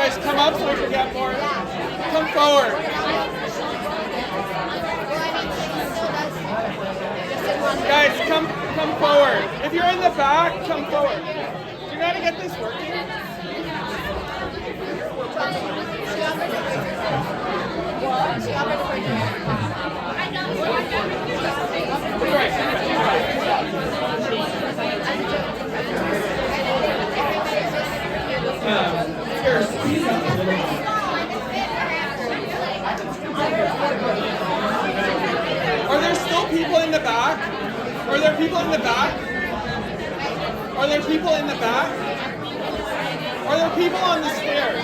Guys, come up so we can get more. Come forward. Guys, come forward. If you're in the back, come forward. Do you know how to get this working? Are there still people in the back? Are there people in the back? Are there people in the back? Are there people on the stairs?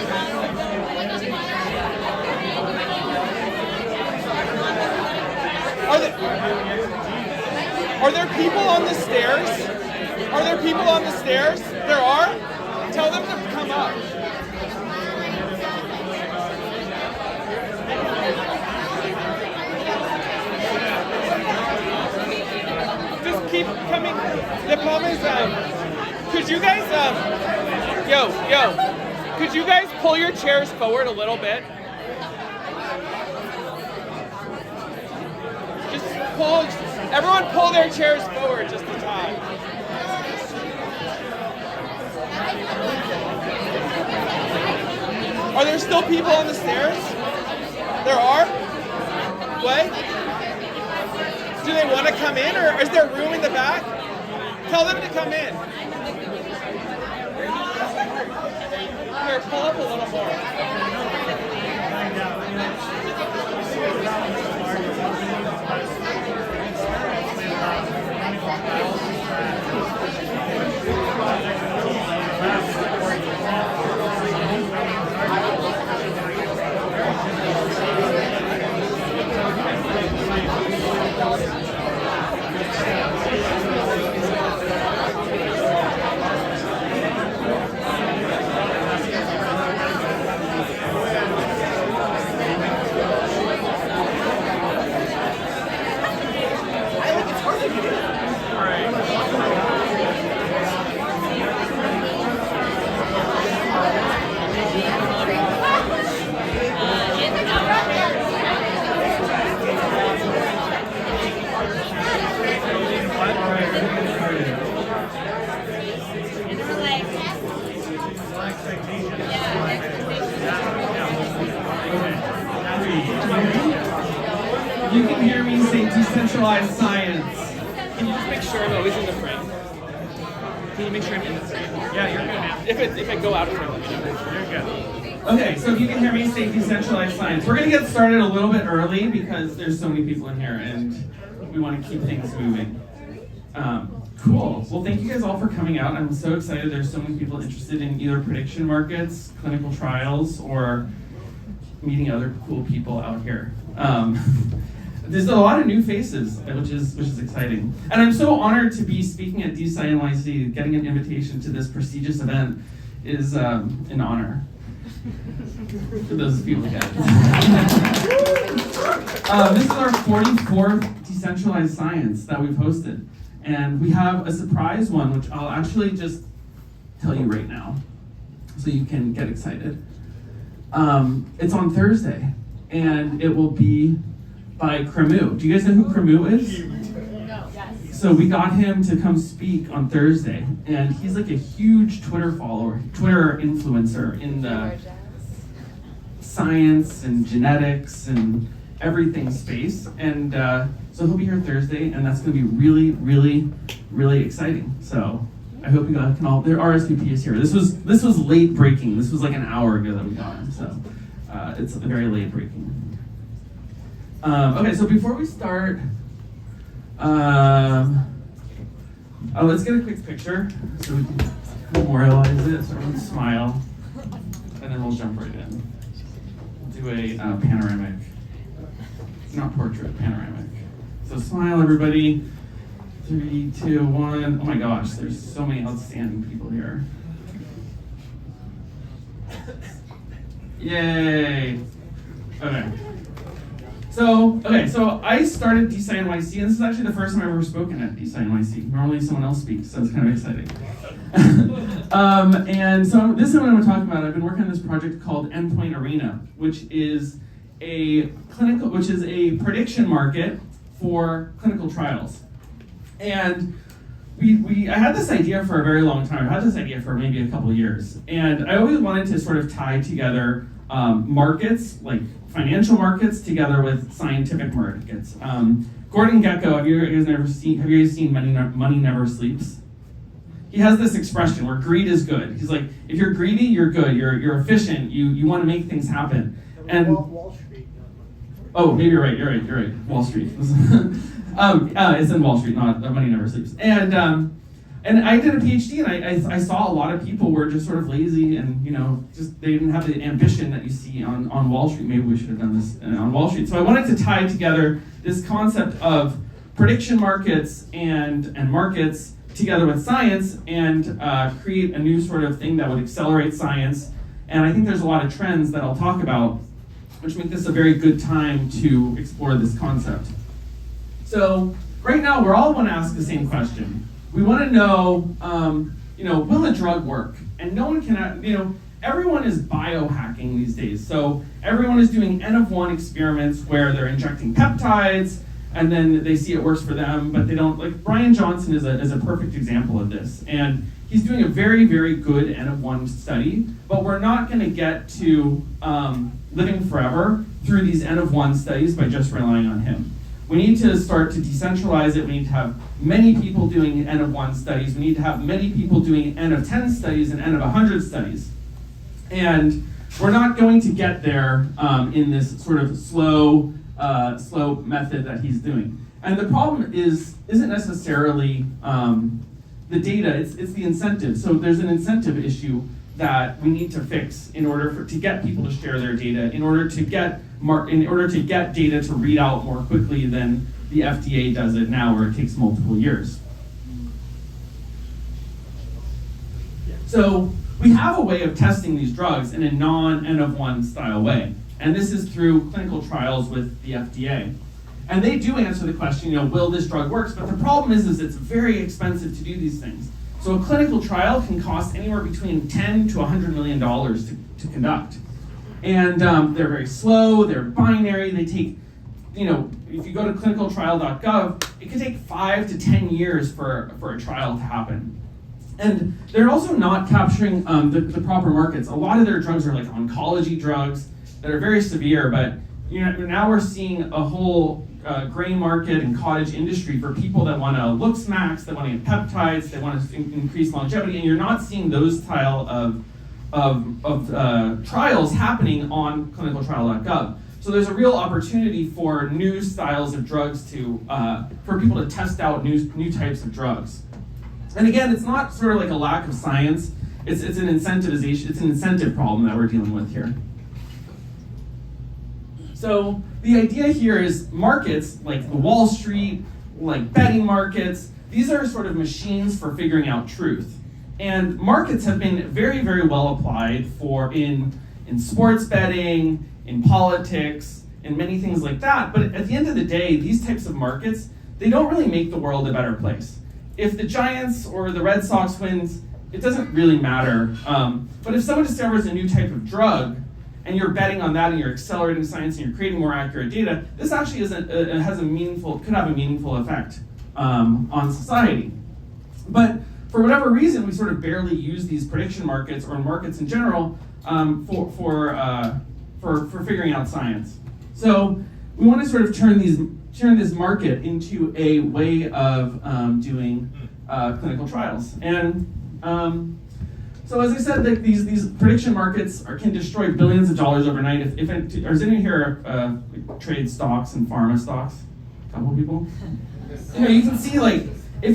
Are there people on the stairs? Are there people on the stairs? There are? Tell them to come up. Just keep coming. The problem is, could you guys, could you guys pull your chairs forward a little bit? Just pull, everyone pull their chairs forward just a tad. Are there still people on the stairs? There are? What? Do they want to come in, or is there room in the back? Tell them to come in. Here, pull up a little more. You can hear me say decentralized science. Can you just make sure I'm always in the frame? Can you make sure I'm in the frame? Yeah, you're good now. If I go out of frame, You're good. Okay, so if you can hear me say decentralized science. We're going to get started a little bit early because there's so many people in here and we want to keep things moving. Cool. Well, thank you guys all for coming out. I'm so excited. There's so many people interested in either prediction markets, clinical trials, or meeting other cool people out here. There's a lot of new faces, which is exciting. And I'm so honored to be speaking at DeSciNYC. Getting an invitation to this prestigious event is an honor. For those people who get it. This is our 44th Decentralized Science that we've hosted. And we have a surprise one, which I'll actually just tell you right now, so you can get excited. It's on Thursday, and it will be by Cremu. Do you guys know who Cremu is? No. Yes. So we got him to come speak on Thursday, and he's like a huge Twitter influencer in the science and genetics and everything space. And so he'll be here Thursday, and that's going to be really, really, really exciting. So I hope you guys can all. Their RSVP is here. This was late breaking. This was like an hour ago that we got him. So it's very late breaking. Okay, so before we start, let's get a quick picture so we can memorialize it. So everyone smile, and then we'll jump right in. We'll do a panoramic, not portrait, panoramic. So smile, everybody. 3, 2, 1. Oh my gosh, there's so many outstanding people here. Yay. Okay. So I started DeSciNYC, and this is actually the first time I've ever spoken at DeSciNYC. Normally someone else speaks, so it's kind of exciting. And so this is what I'm going to talk about. I've been working on this project called Endpoint Arena, which is a prediction market for clinical trials. And I had this idea for a very long time. I had this idea for maybe a couple of years. And I always wanted to sort of tie together markets, like financial markets, together with scientific markets. Gordon Gekko, have you guys seen Money Never Sleeps? He has this expression where greed is good. He's like, if you're greedy, you're good. You're efficient. You want to make things happen. And Wall Street. oh, maybe you're right. Wall Street. It's in Wall Street, not Money Never Sleeps. And I did a PhD, and I saw a lot of people were just sort of lazy, and just they didn't have the ambition that you see on Wall Street. Maybe we should have done this on Wall Street. So I wanted to tie together this concept of prediction markets and markets together with science, and create a new sort of thing that would accelerate science. And I think there's a lot of trends that I'll talk about, which make this a very good time to explore this concept. So right now, we all want to ask the same question. We want to know, will a drug work? And no one can, everyone is biohacking these days. So everyone is doing N of 1 experiments where they're injecting peptides, and then they see it works for them, but they don't. Like Brian Johnson is a perfect example of this. And he's doing a very, very good N of 1 study, but we're not going to get to living forever through these N of 1 studies by just relying on him. We need to start to decentralize it. We need to have many people doing N of 1 studies. We need to have many people doing N of 10 studies and N of 100 studies. And we're not going to get there in this sort of slow method that he's doing. And the problem isn't necessarily the data, it's the incentive. So there's an incentive issue that we need to fix in order to get people to share their data, in order to get data to read out more quickly than the FDA does it now, where it takes multiple years. So we have a way of testing these drugs in a non-N of 1 style way. And this is through clinical trials with the FDA. And they do answer the question, will this drug work? But the problem is it's very expensive to do these things. So a clinical trial can cost anywhere between $10 to $100 million to conduct. And they're very slow, they're binary, they take, if you go to clinicaltrial.gov, it can take 5 to 10 years for a trial to happen. And they're also not capturing the proper markets. A lot of their drugs are like oncology drugs that are very severe, but now we're seeing a whole gray market and cottage industry for people that want to look smacks, that want to get peptides, that want to increase longevity, and you're not seeing those style of trials happening on clinicaltrial.gov. So there's a real opportunity for new styles of drugs for people to test out new types of drugs. And again, it's not sort of like a lack of science, it's an incentivization, it's an incentive problem that we're dealing with here. So the idea here is markets, like the Wall Street, like betting markets, these are sort of machines for figuring out truth. And markets have been very, very well applied in sports betting, in politics, and many things like that. But at the end of the day, these types of markets, they don't really make the world a better place. If the Giants or the Red Sox wins, it doesn't really matter. But if someone discovers a new type of drug, and you're betting on that, and you're accelerating science, and you're creating more accurate data, this actually could have a meaningful effect on society. But for whatever reason, we sort of barely use these prediction markets or markets in general for figuring out science. So we want to sort of turn this market into a way of doing clinical trials. And so as I said, these prediction markets can destroy billions of dollars overnight. Is anyone here trade stocks and pharma stocks? A couple people. You can see so I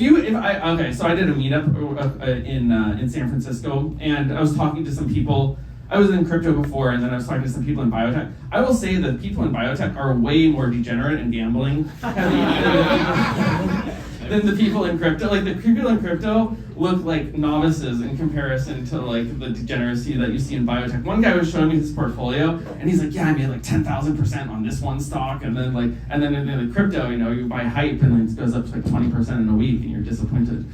did a meetup in San Francisco, and I was talking to some people. I was in crypto before, and then I was talking to some people in biotech. I will say that people in biotech are way more degenerate and gambling heavy than the people in crypto. Like the people in crypto look like novices in comparison to like the degeneracy that you see in biotech. One guy was showing me his portfolio, and he's like, "Yeah, I made like 10,000% on this one stock," and then in the crypto, you buy hype, and then it goes up to like 20% in a week, and you're disappointed.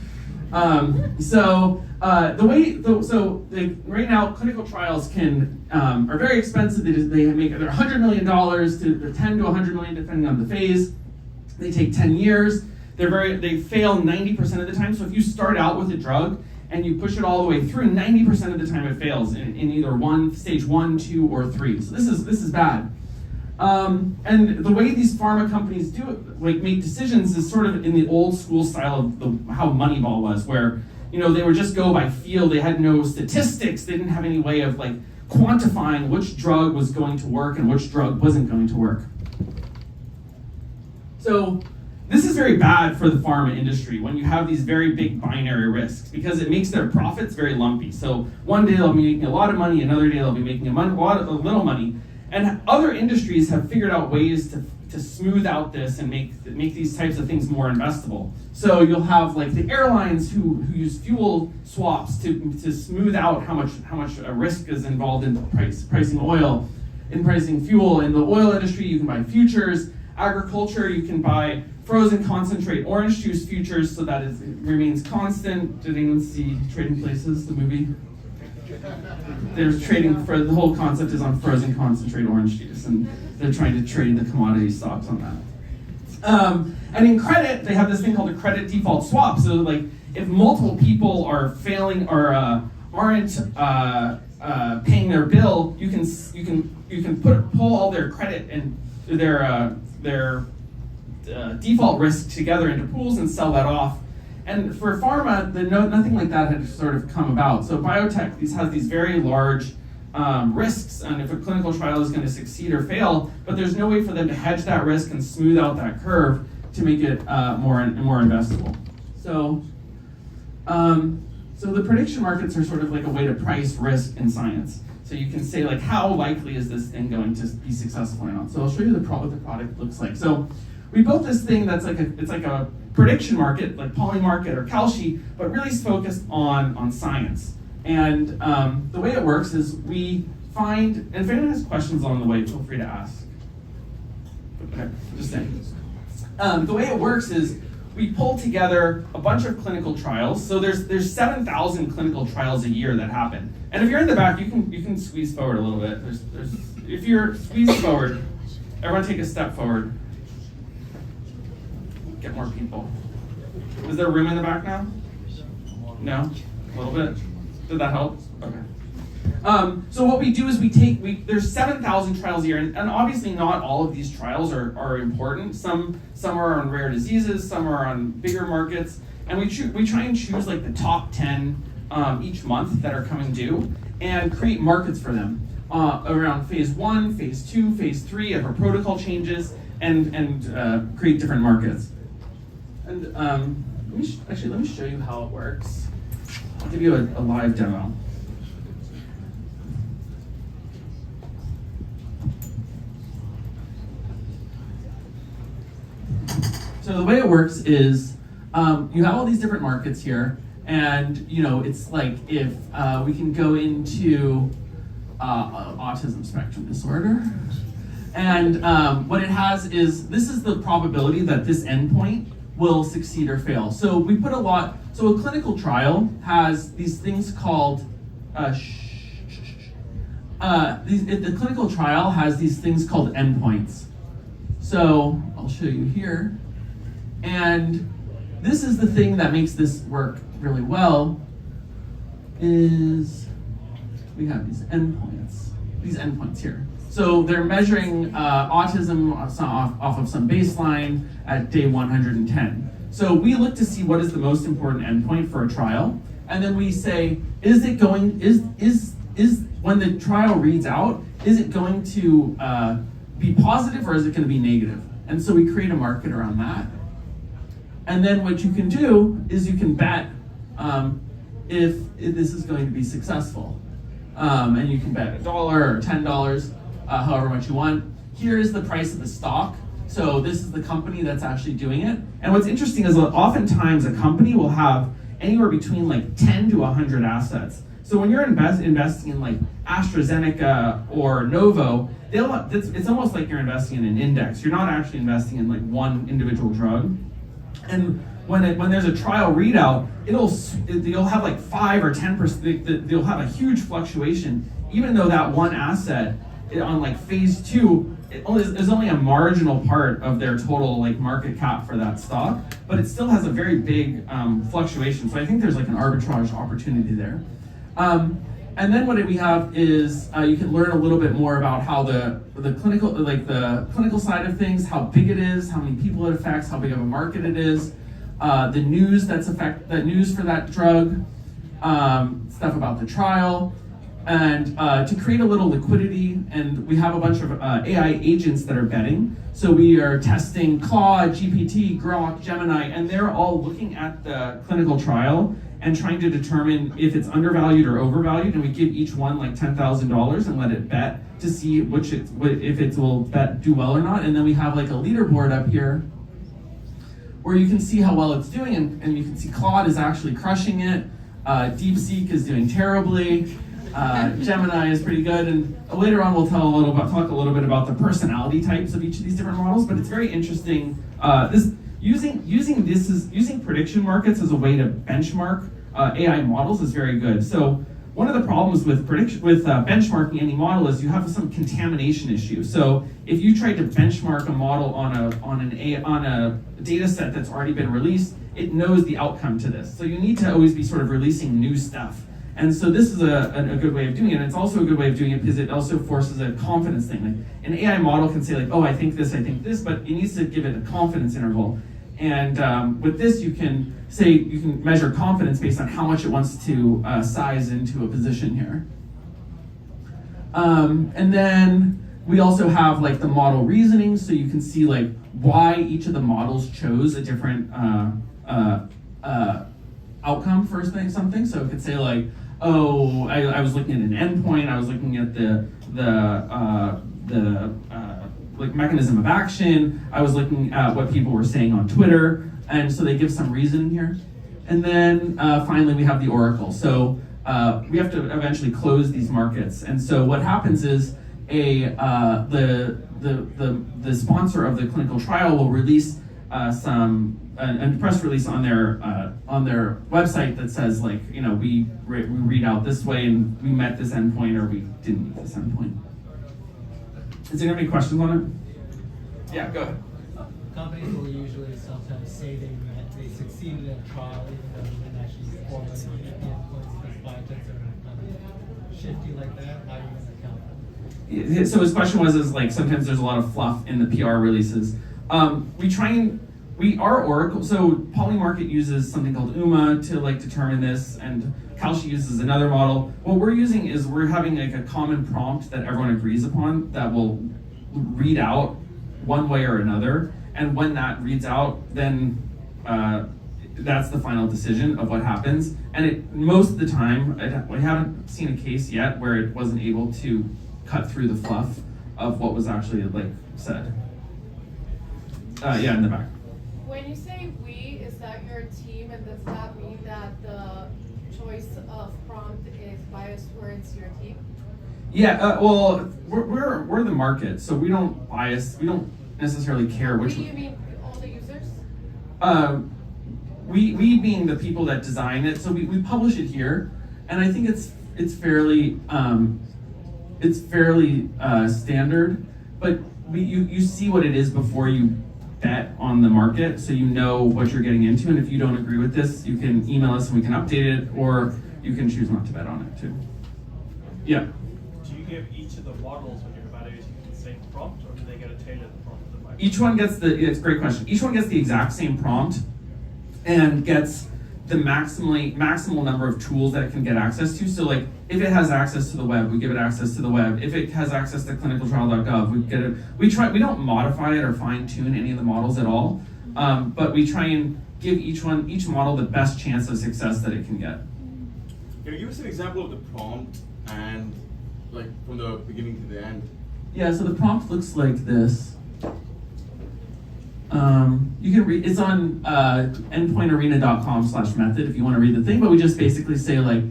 Right now, clinical trials are very expensive. They make they're $100 million to 10 to 100 million depending on the phase. They take 10 years. They fail 90% of the time. So if you start out with a drug and you push it all the way through, 90% of the time it fails in either stage 1, 2, or 3. So this is bad. And the way these pharma companies make decisions is sort of in the old school style of how Moneyball was, where they would just go by feel. They had no statistics. They didn't have any way of like quantifying which drug was going to work and which drug wasn't going to work. So this is very bad for the pharma industry when you have these very big binary risks, because it makes their profits very lumpy. So one day they'll be making a lot of money, another day they'll be making a little money. And other industries have figured out ways to smooth out this and make these types of things more investable. So you'll have like the airlines who use fuel swaps to smooth out how much risk is involved in pricing oil, in pricing fuel. In the oil industry, you can buy futures. Agriculture, you can buy frozen concentrate orange juice futures so that it remains constant. Did anyone see Trading Places, the movie? There's trading for the whole concept is on frozen concentrate orange juice, and they're trying to trade the commodity stocks on that. And in credit, they have this thing called a credit default swap. So like if multiple people are failing or aren't paying their bill, you can pull all their credit and their default risk together into pools and sell that off. And for pharma, nothing like that had sort of come about. So biotech has these very large risks, and if a clinical trial is going to succeed or fail, but there's no way for them to hedge that risk and smooth out that curve to make it more investable. So the prediction markets are sort of like a way to price risk in science. So you can say like, how likely is this thing going to be successful or not? So I'll show you what the product looks like. So we built this thing that's like a prediction market, like Polymarket or Kalshi, but really focused on science. And the way it works is we find, and if anyone has questions along the way, feel free to ask. Okay, just saying. The way it works is we pull together a bunch of clinical trials. So there's 7,000 clinical trials a year that happen. And if you're in the back, you can squeeze forward a little bit. If you're squeezed forward, everyone take a step forward. Get more people. Is there room in the back now? No? A little bit? Did that help? Okay. So what we do is there's 7,000 trials a year, and obviously not all of these trials are important. Some are on rare diseases, some are on bigger markets, and we try and choose like the top 10 each month that are coming due and create markets for them around phase 1, phase 2, phase 3 of our protocol changes, and create different markets. And let me show you how it works. I'll give you a live demo. So the way it works is you have all these different markets here, and it's like if we can go into autism spectrum disorder, and what it has is this is the probability that this endpoint will succeed or fail. So we put so a clinical trial has these things called, the clinical trial has these things called endpoints. So I'll show you here. And this is the thing that makes this work really well, is we have these endpoints here. So they're measuring autism off of some baseline at day 110. So we look to see what is the most important endpoint for a trial, and then we say, is when the trial reads out, is it going to be positive or is it going to be negative? And so we create a market around that. And then what you can do is you can bet if this is going to be successful. And you can bet $1 or $10, however much you want. Here is the price of the stock. So this is the company that's actually doing it. And what's interesting is that oftentimes a company will have anywhere between like 10 to 100 assets. So when you're investing in like AstraZeneca or Novo, it's almost like you're investing in an index. You're not actually investing in like one individual drug. And when there's a trial readout, you'll have like 5 or 10%. You'll have a huge fluctuation, even though that one asset on like phase 2 is only a marginal part of their total like market cap for that stock, but it still has a very big fluctuation. So I think there's like an arbitrage opportunity there. And then what we have is you can learn a little bit more about how the clinical side of things, how big it is, how many people it affects, how big of a market it is, the news the news for that drug, stuff about the trial, and to create a little liquidity. And we have a bunch of AI agents that are betting. So we are testing Claude, GPT, Grok, Gemini, and they're all looking at the clinical trial and trying to determine if it's undervalued or overvalued, and we give each one like $10,000 and let it bet to see if it will do well or not. And then we have like a leaderboard up here where you can see how well it's doing, and you can see Claude is actually crushing it, DeepSeek is doing terribly, Gemini is pretty good, and later on we'll talk a little bit about the personality types of each of these different models. But it's very interesting. Using prediction markets as a way to benchmark AI models is very good. So one of the problems with benchmarking any model is you have some contamination issue. So if you tried to benchmark a model on a data set that's already been released, it knows the outcome to this. So you need to always be sort of releasing new stuff. And so this is a good way of doing it. And it's also a good way of doing it because it also forces a confidence thing. Like an AI model can say like, oh, I think this, but it needs to give it a confidence interval. And with this, you can measure confidence based on how much it wants to size into a position here. And then we also have like the model reasoning, so you can see like why each of the models chose a different outcome for something. So it could say like, oh, I was looking at an endpoint, I was looking at the like mechanism of action, I was looking at what people were saying on Twitter, and so they give some reason here. And then finally we have the oracle. So we have to eventually close these markets. And so what happens is the sponsor of the clinical trial will release a press release on their website that says like, you know, we read out this way and we met this endpoint or we didn't meet this endpoint. Is there any questions on it? Yeah, go ahead. Companies will usually sometimes say they succeeded in a trial even though they didn't actually formally hit the endpoints because biotechs are kind of shifty like that. How are you going to account for that? So his question was like sometimes there's a lot of fluff in the PR releases. Our Oracle, so Polymarket uses something called UMA to like determine this, and Kalshi uses another model. What we're using is we're having like a common prompt that everyone agrees upon that will read out one way or another, and when that reads out, then that's the final decision of what happens. And most of the time, we haven't seen a case yet where it wasn't able to cut through the fluff of what was actually like said. Yeah, in the back. When you say we, is that your team, and does that mean that the choice of prompt is biased towards your team? Yeah, well, we're the market, so we don't bias. We don't necessarily care which. Do you mean all the users? We being the people that design it, so we publish it here, and I think it's fairly standard, but you see what it is before you bet on the market, so you know what you're getting into, and if you don't agree with this, you can email us and we can update it, or you can choose not to bet on it too. Yeah? Do you give each of the models when you're evaluating the same prompt, or do they get a tailored prompt? Each one gets it's a great question. Each one gets the exact same prompt and gets the maximal number of tools that it can get access to. So like, if it has access to the web, we give it access to the web. If it has access to clinicaltrial.gov, we get it. We don't modify it or fine tune any of the models at all, but we try and give each model the best chance of success that it can get. Can you give us an example of the prompt and like from the beginning to the end? Yeah, so the prompt looks like this. You can read, it's on endpointarena.com/method if you want to read the thing, but we just basically say like,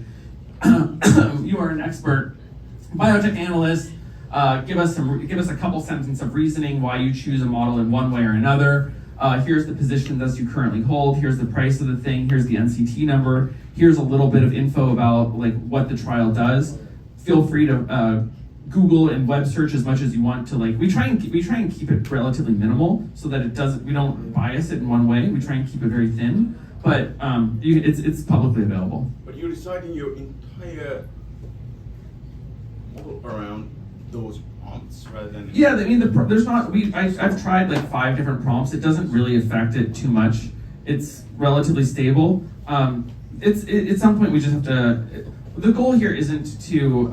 you are an expert biotech analyst, give us a couple sentences of reasoning why you choose a model in one way or another. Here's the position that you currently hold, here's the price of the thing, here's the NCT number, here's a little bit of info about like what the trial does. Feel free to Google and web search as much as you want to like. We try and keep it relatively minimal so that we don't bias it in one way. We try and keep it very thin, but it's publicly available. But you're deciding your entire model around those prompts rather than. Yeah, I mean there's not. I've tried like 5 different prompts. It doesn't really affect it too much. It's relatively stable. It's at some point we just have to. The goal here isn't to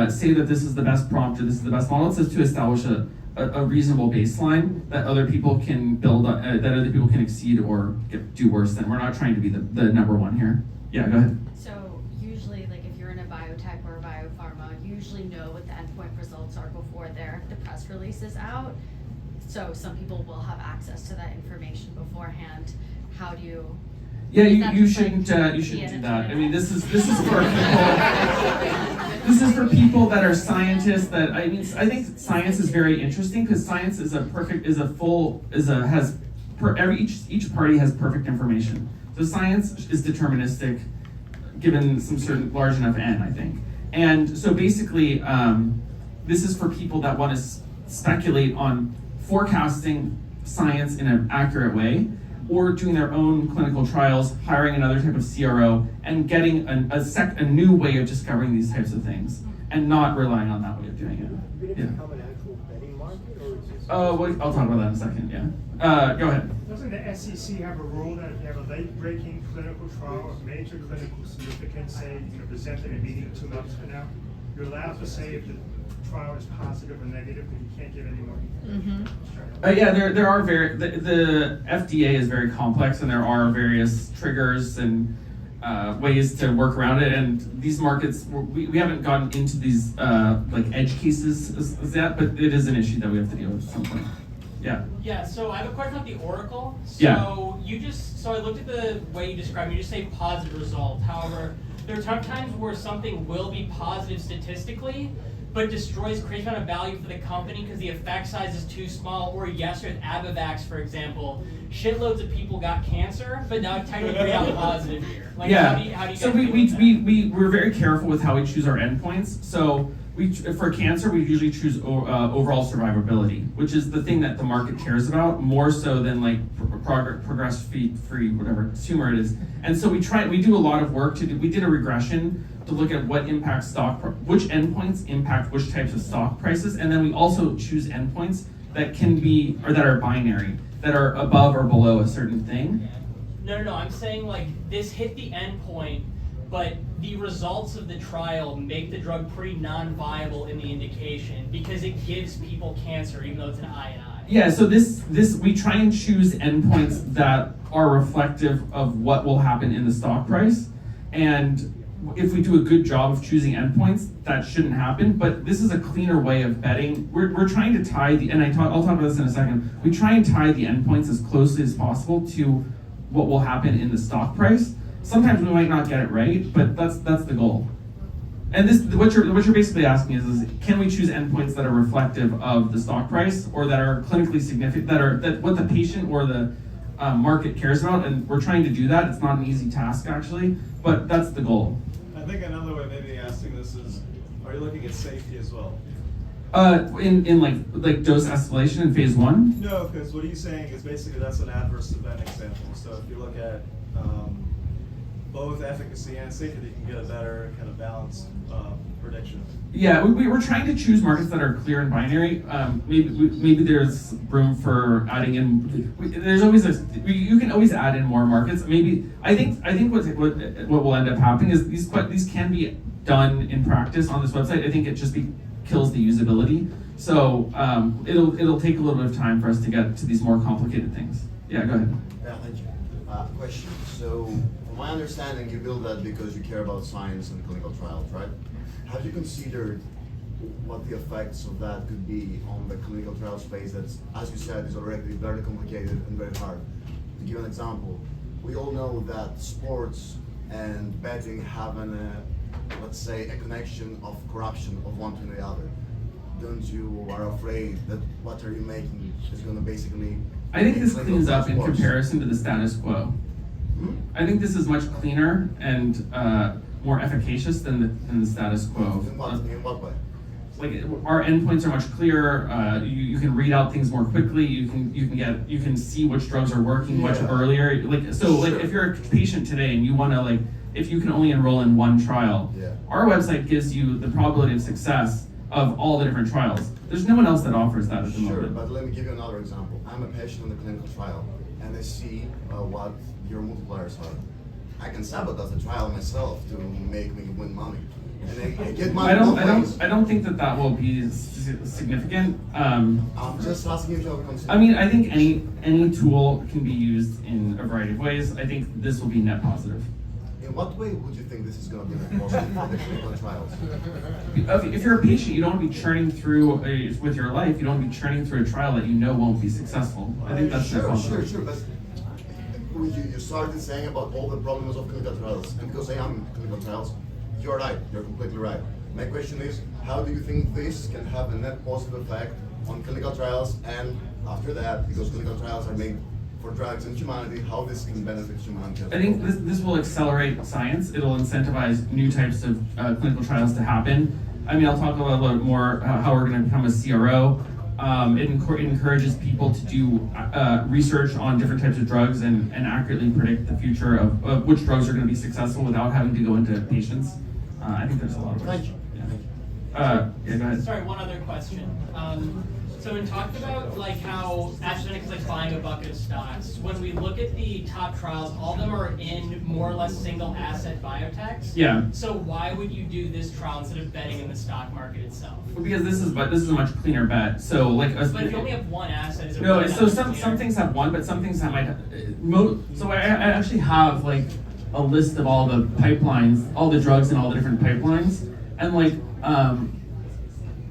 say that this is the best prompt or this is the best model. It's just to establish a reasonable baseline that other people can build, that other people can exceed or do worse than. We're not trying to be the number one here. Yeah, go ahead. So usually, like if you're in a biotech or a biopharma, you usually know what the endpoint results are before the press release is out. So some people will have access to that information beforehand. How do you? Yeah, Is that you just, shouldn't like, you shouldn't the do that. I end mean, of this is for people. This is for people that are scientists. That I think science is very interesting because science is each party has perfect information. So science is deterministic, given some certain large enough n, I think. And so basically, this is for people that want to speculate on forecasting science in an accurate way, or doing their own clinical trials, hiring another type of CRO, and getting a new way of discovering these types of things, and not relying on that way of doing it. Did it become an actual betting market, or is this? Well, I'll talk about that in a second, yeah. Go ahead. Doesn't the SEC have a rule that if you have a late-breaking clinical trial of major clinical significance, say, presented in a meeting 2 months from now, you're allowed to say if the trial is positive or negative, but you can't give any more information? Yeah, there are the FDA is very complex, and there are various triggers and ways to work around it. And these markets, we haven't gotten into these like edge cases as yet, but it is an issue that we have to deal with at some point. Yeah. Yeah, so I have a question about the Oracle. So Yeah. So I looked at the way you described it, you just say positive result. However, there are times where something will be positive statistically, but destroys creates amount of value for the company because the effect size is too small. Or yesterday with Abivax, for example, shitloads of people got cancer, but now technically read out positive here. Like, Yeah. how do you So guys deal with that? we're very careful with how we choose our endpoints. So for cancer, we usually choose overall survivability, which is the thing that the market cares about more so than like progress-free, whatever tumor it is. And so we do a lot of work we did a regression to look at what impacts which endpoints impact which types of stock prices, and then we also choose endpoints that can be, or that are binary, that are above or below a certain thing. No, I'm saying like this hit the endpoint, but the results of the trial make the drug pretty non-viable in the indication because it gives people cancer even though it's an I&I. Yeah, so this we try and choose endpoints that are reflective of what will happen in the stock price, and if we do a good job of choosing endpoints, that shouldn't happen. But this is a cleaner way of betting. We're trying to tie I'll talk about this in a second. We try and tie the endpoints as closely as possible to what will happen in the stock price. Sometimes we might not get it right, but that's the goal. And what you're basically asking is can we choose endpoints that are reflective of the stock price or that are clinically significant, that what the patient or the market cares about? And we're trying to do that. It's not an easy task actually, but that's the goal. I think another way maybe asking this is, are you looking at safety as well? In like dose escalation in phase 1? No, because what he's saying is basically that's an adverse event example. So if you look at both efficacy and safety, you can get a better kind of balanced prediction. Yeah, we're trying to choose markets that are clear and binary. Maybe there's room for adding in. There's always you can always add in more markets. Maybe I think what will end up happening is these can be done in practice on this website. I think it just kills the usability. So it'll take a little bit of time for us to get to these more complicated things. Yeah, go ahead. Yeah, thank you. Question. So, from my understanding, you build that because you care about science and clinical trials, right? Have you considered what the effects of that could be on the clinical trial space that's, as you said, is already very complicated and very hard. To give an example, we all know that sports and betting have let's say, a connection of corruption of one to the other. Don't you are afraid that what are you making is going to basically... I think this cleans up in sports? comparison to the status quo. I think this is much cleaner and more efficacious than the status quo. In what way? Like our endpoints are much clearer. You can read out things more quickly. You can see which drugs are working much earlier. Like if you're a patient today and you want to if you can only enroll in one trial, our website gives you the probability of success of all the different trials. There's no one else that offers that at the moment. Sure, but let me give you another example. I'm a patient in the clinical trial, and I see what your multipliers are. I can sabotage the trial myself to make me win money. And I get money I don't think that will be significant. I'm just asking you to consider. I mean, I think any tool can be used in a variety of ways. I think this will be net positive. In what way would you think this is going to be positive for the clinical trials? If you're a patient, you don't want to be churning through with your life. You don't want to be churning through a trial that you know won't be successful. I think that's Sure, but you started saying about all the problems of clinical trials, and because I am in clinical trials, you're right, you're completely right. My question is, how do you think this can have a net positive effect on clinical trials, and after that, because clinical trials are made for drugs and humanity, how this can benefit humanity? I think this will accelerate science. It'll incentivize new types of clinical trials to happen. I mean, I'll talk a little bit more how we're going to become a CRO. It encourages people to do research on different types of drugs and accurately predict the future of which drugs are going to be successful without having to go into patients. I think there's a lot of ways. Thank you. Yeah, go ahead. Sorry, one other question. So in talking about how AstraZeneca is buying a bucket of stocks, when we look at the top trials, all of them are in more or less single asset biotechs. Yeah. So why would you do this trial instead of betting in the stock market itself? Well, because this is a much cleaner bet. So but if you only have one asset, is it no? really So that some clear? things have one, but some things have so I actually have a list of all the pipelines, all the drugs in all the different pipelines, and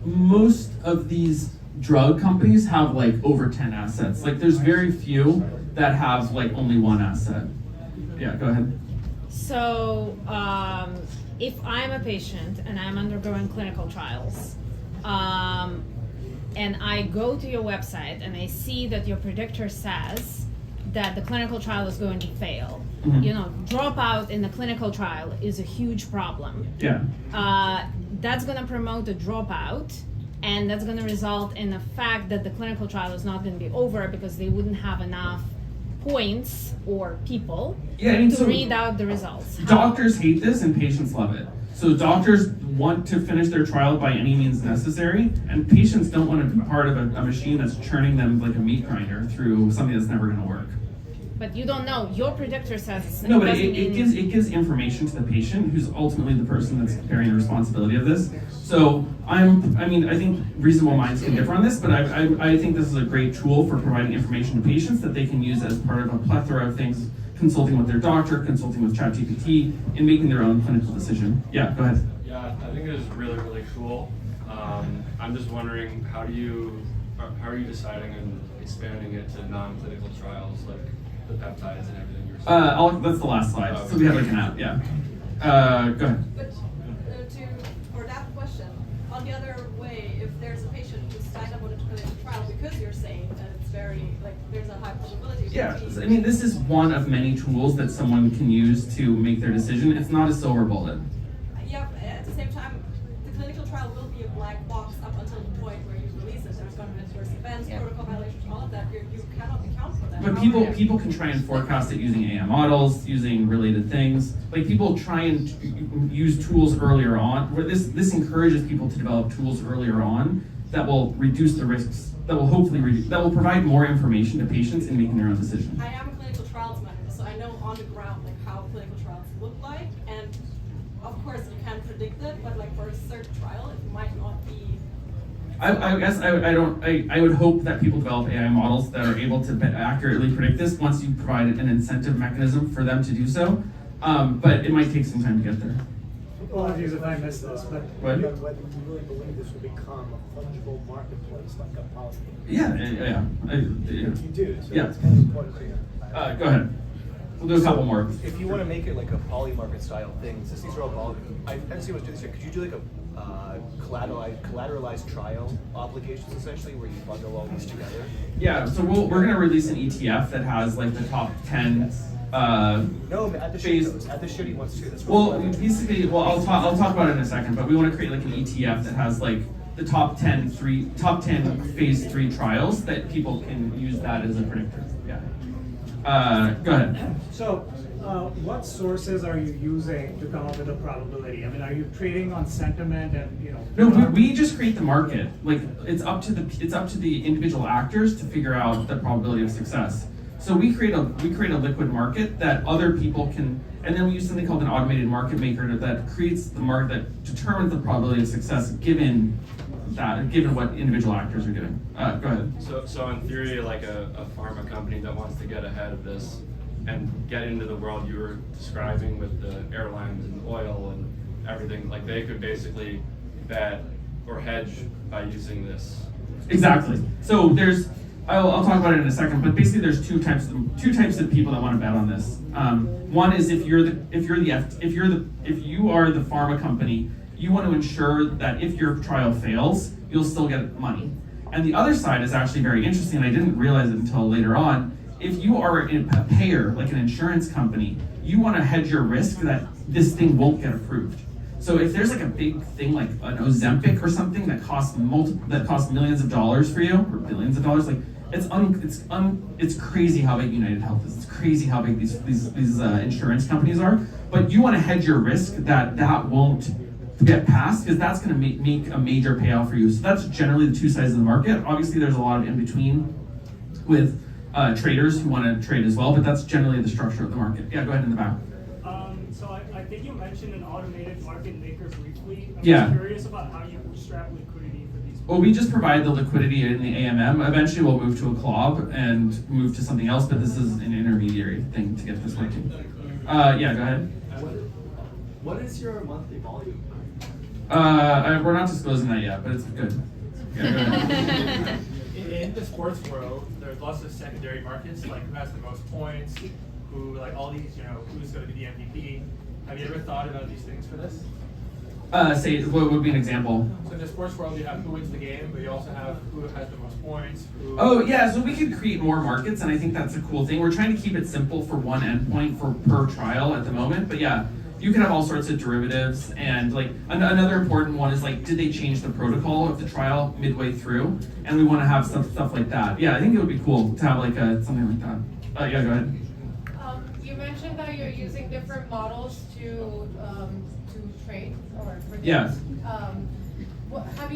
most of these drug companies have over 10 assets. There's very few that have only one asset. Yeah, go ahead. So if I'm a patient and I'm undergoing clinical trials, and I go to your website and I see that your predictor says that the clinical trial is going to fail. Mm-hmm. Dropout in the clinical trial is a huge problem. Yeah. That's going to promote a dropout, and that's going to result in the fact that the clinical trial is not going to be over because they wouldn't have enough points or people to read out the results. Doctors hate this and patients love it. So doctors want to finish their trial by any means necessary, and patients don't want to be part of a machine that's churning them like a meat grinder through something that's never going to work. But you don't know. Your predictor says it's No, but it gives information to the patient, who's ultimately the person that's bearing the responsibility of this. So I think reasonable minds can differ on this, but I think this is a great tool for providing information to patients that they can use as part of a plethora of things, consulting with their doctor, consulting with ChatGPT, and making their own clinical decision. Yeah, go ahead. Yeah, I think it is really, really cool. I'm just wondering, how are you deciding on expanding it to non-clinical trials like the peptides and everything you're saying? That's the last slide. So we have an app, yeah. Go ahead. But for that question, on the other way, if there's a patient who's signed up on a clinical trial because you're saying that it's very, there's a high probability of Yeah, I mean, this is one of many tools that someone can use to make their decision. It's not a silver bullet. Yeah, at the same time, the clinical trial will be a black box up until the point where you release it. There's going to be adverse events, protocol violations, all of that. You cannot account for that. But people can try and forecast it using AI models, using related things. People try and use tools earlier on. This encourages people to develop tools earlier on that will reduce the risks, that will provide more information to patients in making their own decision. I am a clinical trials manager, so I know on the ground how clinical trials look like, and of course you can predict it, but for a certain trial it might not be. I guess I would hope that people develop AI models that are able to accurately predict this once you provide an incentive mechanism for them to do so. But it might take some time to get there. apologies if I missed this, but What? Whether you really believe this will become a fungible marketplace like a poly. Yeah. You do, so Yeah. that's kind of important to you. Go ahead. We'll do a couple more. If you want to make it like a poly market style thing, since these are all poly, I haven't seen much do this yet. Could you do like a collateralized trial obligations essentially, where you bundle all these together? Yeah. So we're gonna release an ETF that has like the top 10. No, at the phase. At the shitty ones too. That's Well, really basically, I'll talk about it in a second, but we want to create like an ETF that has like the top 10 phase 3 trials that people can use that as a predictor. Yeah. Go ahead. So, what sources are you using to come up with a probability? I mean, are you trading on sentiment and, you know? No, we just create the market. Like it's up to the individual actors to figure out the probability of success. So we create a liquid market that other people can, and then we use something called an automated market maker that creates the market that determines the probability of success given what individual actors are doing. Go ahead. So in theory, like a pharma company that wants to get ahead of this and get into the world you were describing with the airlines and oil and everything, like they could basically bet or hedge by using this. Exactly. So I'll talk about it in a second, but basically there's two types of people that want to bet on this. One is if you are the pharma company, you want to ensure that if your trial fails, you'll still get money. And the other side is actually very interesting, and I didn't realize it until later on. If you are a payer, like an insurance company, you want to hedge your risk that this thing won't get approved. So if there's like a big thing like an Ozempic or something that costs millions of dollars for you, or billions of dollars, like it's crazy how big United Health is. It's crazy how big these insurance companies are. But you want to hedge your risk that won't get passed, because that's going to make a major payout for you. So that's generally the two sides of the market. Obviously, there's a lot of in between with traders who want to trade as well, but that's generally the structure of the market. Yeah, go ahead in the back. So I think you mentioned an automated market maker briefly. I'm Yeah. just curious about how you bootstrap liquidity for these. Well, we just provide the liquidity in the AMM. Eventually, we'll move to a CLOB and move to something else, but this is an intermediary thing to get this working. Yeah, go ahead. What is your monthly volume? We're not disclosing that yet, but it's good. Yeah, go ahead. In the sports world, there's lots of secondary markets, like who has the most points, who, like all these, who's going to be the MVP. Have you ever thought about these things for this? Say, what would be an example? So in the sports world, you have who wins the game, but you also have who has the most points. Oh yeah, so we could create more markets, and I think that's a cool thing. We're trying to keep it simple for one endpoint per trial at the moment, but yeah, you can have all sorts of derivatives, and like another important one is like, did they change the protocol of the trial midway through? And we want to have stuff like that. Yeah, I think it would be cool to have like something like that. Yeah, go ahead. You mentioned that you're using different models to trade or predict. Yeah. What patterns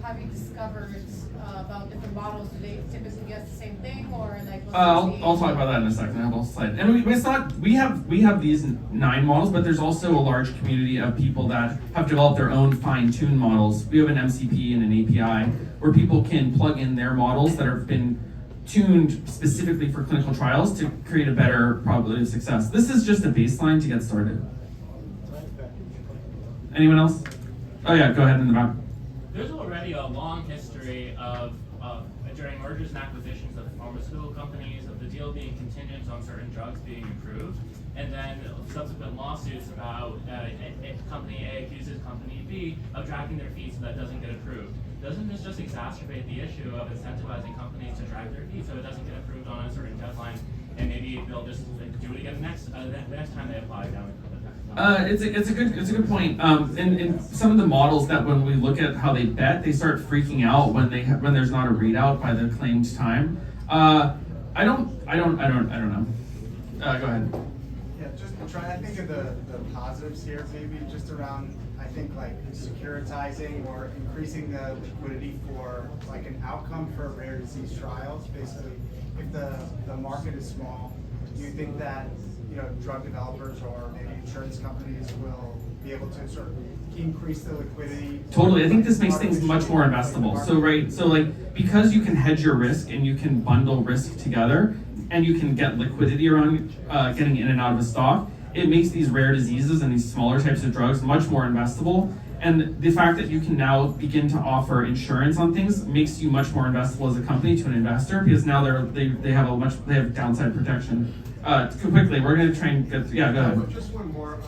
have you discovered about different models? Do they typically guess the same thing, or like? I'll talk about that in a second. I have all slide. And it's not. We have these 9 models, but there's also a large community of people that have developed their own fine-tuned models. We have an MCP and an API where people can plug in their models that have been tuned specifically for clinical trials to create a better probability of success. This is just a baseline to get started. Anyone else? Oh yeah, go ahead in the back. There's already a long history of during mergers and acquisitions of pharmaceutical companies, of the deal being contingent on certain drugs being approved, and then subsequent lawsuits about company A accuses company B of dragging their feet so that doesn't get approved. Doesn't this just exacerbate the issue of incentivizing companies to drag their feet so it doesn't get approved on a certain deadline, and maybe they'll just do it again the next time they apply down the It's a good point. In some of the models that when we look at how they bet, they start freaking out when there's not a readout by the claimed time. I don't know. Go ahead. Yeah, just trying. I think of the positives here, maybe just around. I think like securitizing or increasing the liquidity for like an outcome for rare disease trials. Basically, if the market is small, do you think that drug developers or maybe insurance companies will be able to sort of increase the liquidity? Totally, I think this makes things much more investable. So like because you can hedge your risk and you can bundle risk together, and you can get liquidity around getting in and out of a stock, it makes these rare diseases and these smaller types of drugs much more investable. And the fact that you can now begin to offer insurance on things makes you much more investable as a company to an investor, because now they have downside protection. Quickly, we're going to try and get. Yeah, go ahead. Just one more.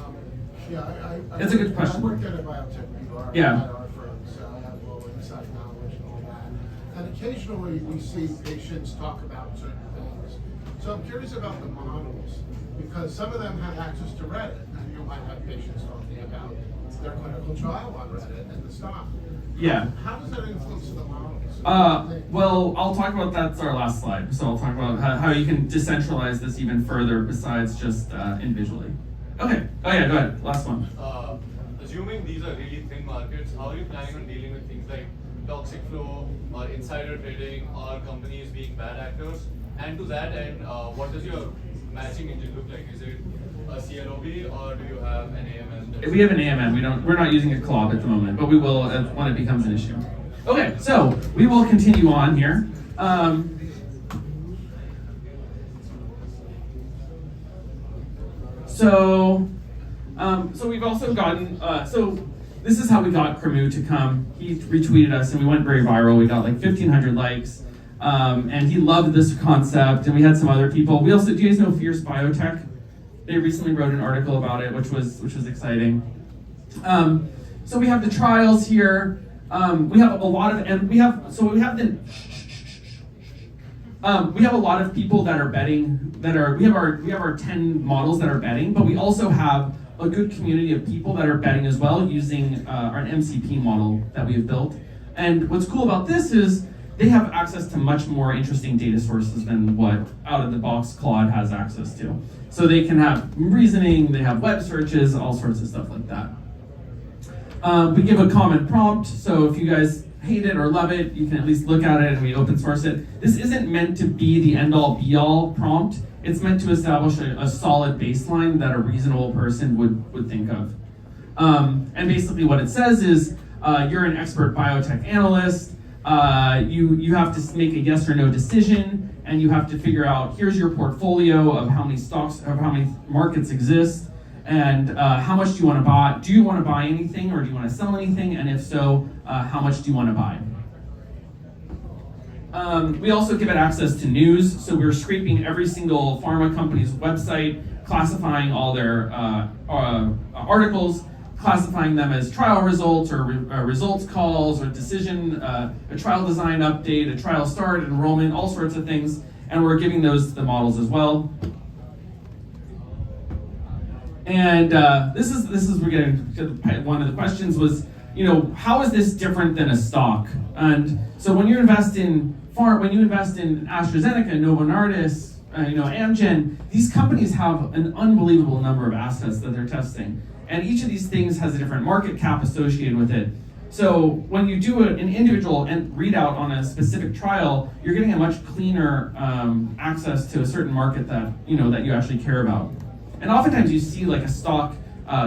It's a good question. I worked at a biotech before. Yeah. At our firms, I have a little inside knowledge and all that. And occasionally we see patients talk about certain things. So I'm curious about the models, because some of them have access to Reddit, and you might have patients talking about their clinical trial on Reddit and the stock. Yeah. How does that influence the models? Well, I'll talk about that's our last slide. So I'll talk about how you can decentralize this even further besides just individually. Okay. Oh yeah, go ahead. Last one. Assuming these are really thin markets, how are you planning on dealing with things like toxic flow or insider trading or companies being bad actors? And to that end, what does your matching engine look like? Is it a CLOB or do you have an AMM? We have an AMM. We're not using a CLOB at the moment, but we will when it becomes an issue. Okay, so we will continue on here. So we've also gotten, so this is how we got Cremu to come. He retweeted us and we went very viral. We got like 1,500 likes. And he loved this concept, and we had some other people. We also, do you guys know Fierce Biotech? They recently wrote an article about it, which was exciting. So we have the trials here. We have a lot of, and we have a lot of people that are betting. We have our 10 models that are betting, but we also have a good community of people that are betting as well, using our MCP model that we have built. And what's cool about this is they have access to much more interesting data sources than what out-of-the-box Claude has access to. So they can have reasoning, they have web searches, all sorts of stuff like that. We give a common prompt, so if you guys hate it or love it, you can at least look at it and we open source it. This isn't meant to be the end-all be-all prompt. It's meant to establish a solid baseline that a reasonable person would think of. And basically what it says is, you're an expert biotech analyst, you have to make a yes or no decision, and you have to figure out, here's your portfolio of how many stocks, of how many markets exist, and how much do you want to buy? Do you want to buy anything, or do you want to sell anything? And if so, how much do you want to buy? We also give it access to news, so we're scraping every single pharma company's website, classifying all their articles, classifying them as trial results or results calls or decision, a trial design update, a trial start, enrollment, all sorts of things, and we're giving those to the models as well. And this is we're getting to one of the questions was, how is this different than a stock? And so when you invest in AstraZeneca, Novo Nordisk, Amgen, these companies have an unbelievable number of assets that they're testing. And each of these things has a different market cap associated with it. So when you do an individual readout on a specific trial, you're getting a much cleaner access to a certain market that that you actually care about. And oftentimes you see like a stock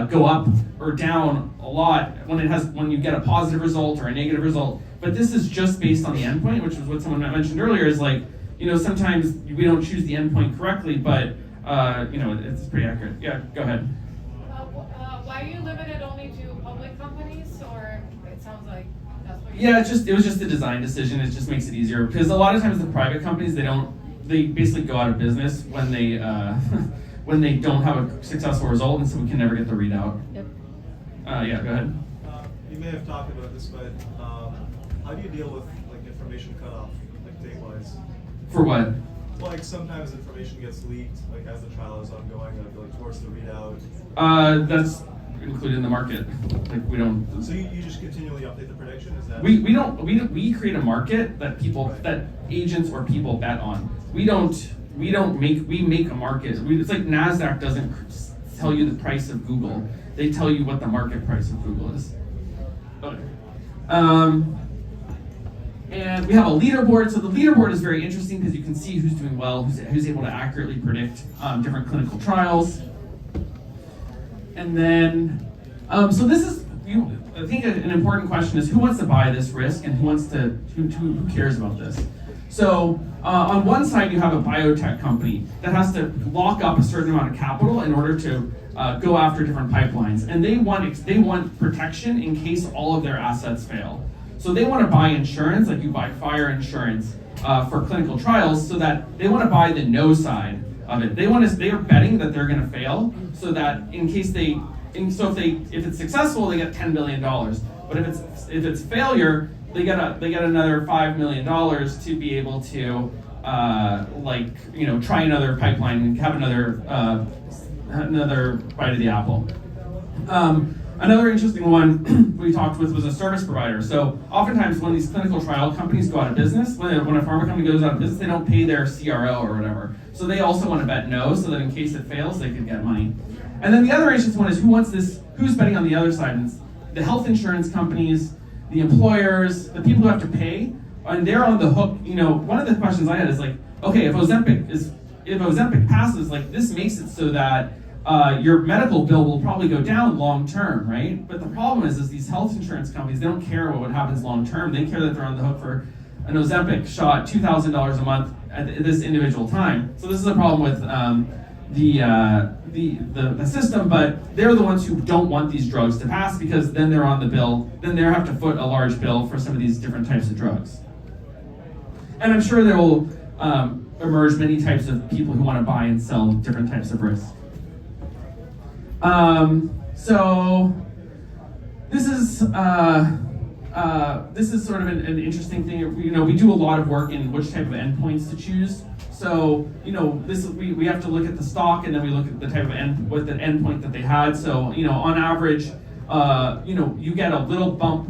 go up or down a lot when you get a positive result or a negative result. But this is just based on the endpoint, which is what someone mentioned earlier. Is like sometimes we don't choose the endpoint correctly, but it's pretty accurate. Yeah, go ahead. Why are you limited only to public companies, or it sounds like that's what Yeah, it was just a design decision. It just makes it easier because a lot of times the private companies they basically go out of business when they when they don't have a successful result, and so we can never get the readout. Yep. Yeah, go ahead. You may have talked about this, but how do you deal with like information cutoff, like date-wise? For what? Like sometimes information gets leaked, like as the trial is ongoing, like towards the readout. That's included in the market. Like we don't. So you just continually update the prediction? Is that? We create a market that that agents or people bet on. We make a market. It's like NASDAQ doesn't tell you the price of Google. They tell you what the market price of Google is. Okay. And we have a leaderboard. So the leaderboard is very interesting because you can see who's doing well, who's able to accurately predict different clinical trials. And then, so this is, I think an important question is who wants to buy this risk and who cares about this? So on one side you have a biotech company that has to lock up a certain amount of capital in order to go after different pipelines, and they want protection in case all of their assets fail. So they want to buy insurance, like you buy fire insurance for clinical trials, so that they want to buy the no side of it. They are betting that they're going to fail, so that in case if it's successful, they get $10 million. But if it's failure, they get another $5 million to be able to try another pipeline and have another bite of the apple. Another interesting one we talked with was a service provider. So oftentimes when these clinical trial companies go out of business, when a pharma company goes out of business, they don't pay their CRO or whatever. So they also want to bet no, so that in case it fails, they could get money. And then the other interesting one is who's betting on the other side? And it's the health insurance companies, the employers, the people who have to pay, and they're on the hook. One of the questions I had is like, okay, if Ozempic passes, like this makes it so that your medical bill will probably go down long term, right? But the problem is these health insurance companies, they don't care what happens long term. They care that they're on the hook for an Ozempic shot, $2,000 a month at this individual time. So this is a problem with the system, but they're the ones who don't want these drugs to pass, because then they're on the bill. Then they have to foot a large bill for some of these different types of drugs. And I'm sure there will emerge many types of people who want to buy and sell different types of risks. So this is sort of an interesting thing. We do a lot of work in which type of endpoints to choose. So we have to look at the stock, and then we look at the type of endpoint that they had. So on average, you get a little bump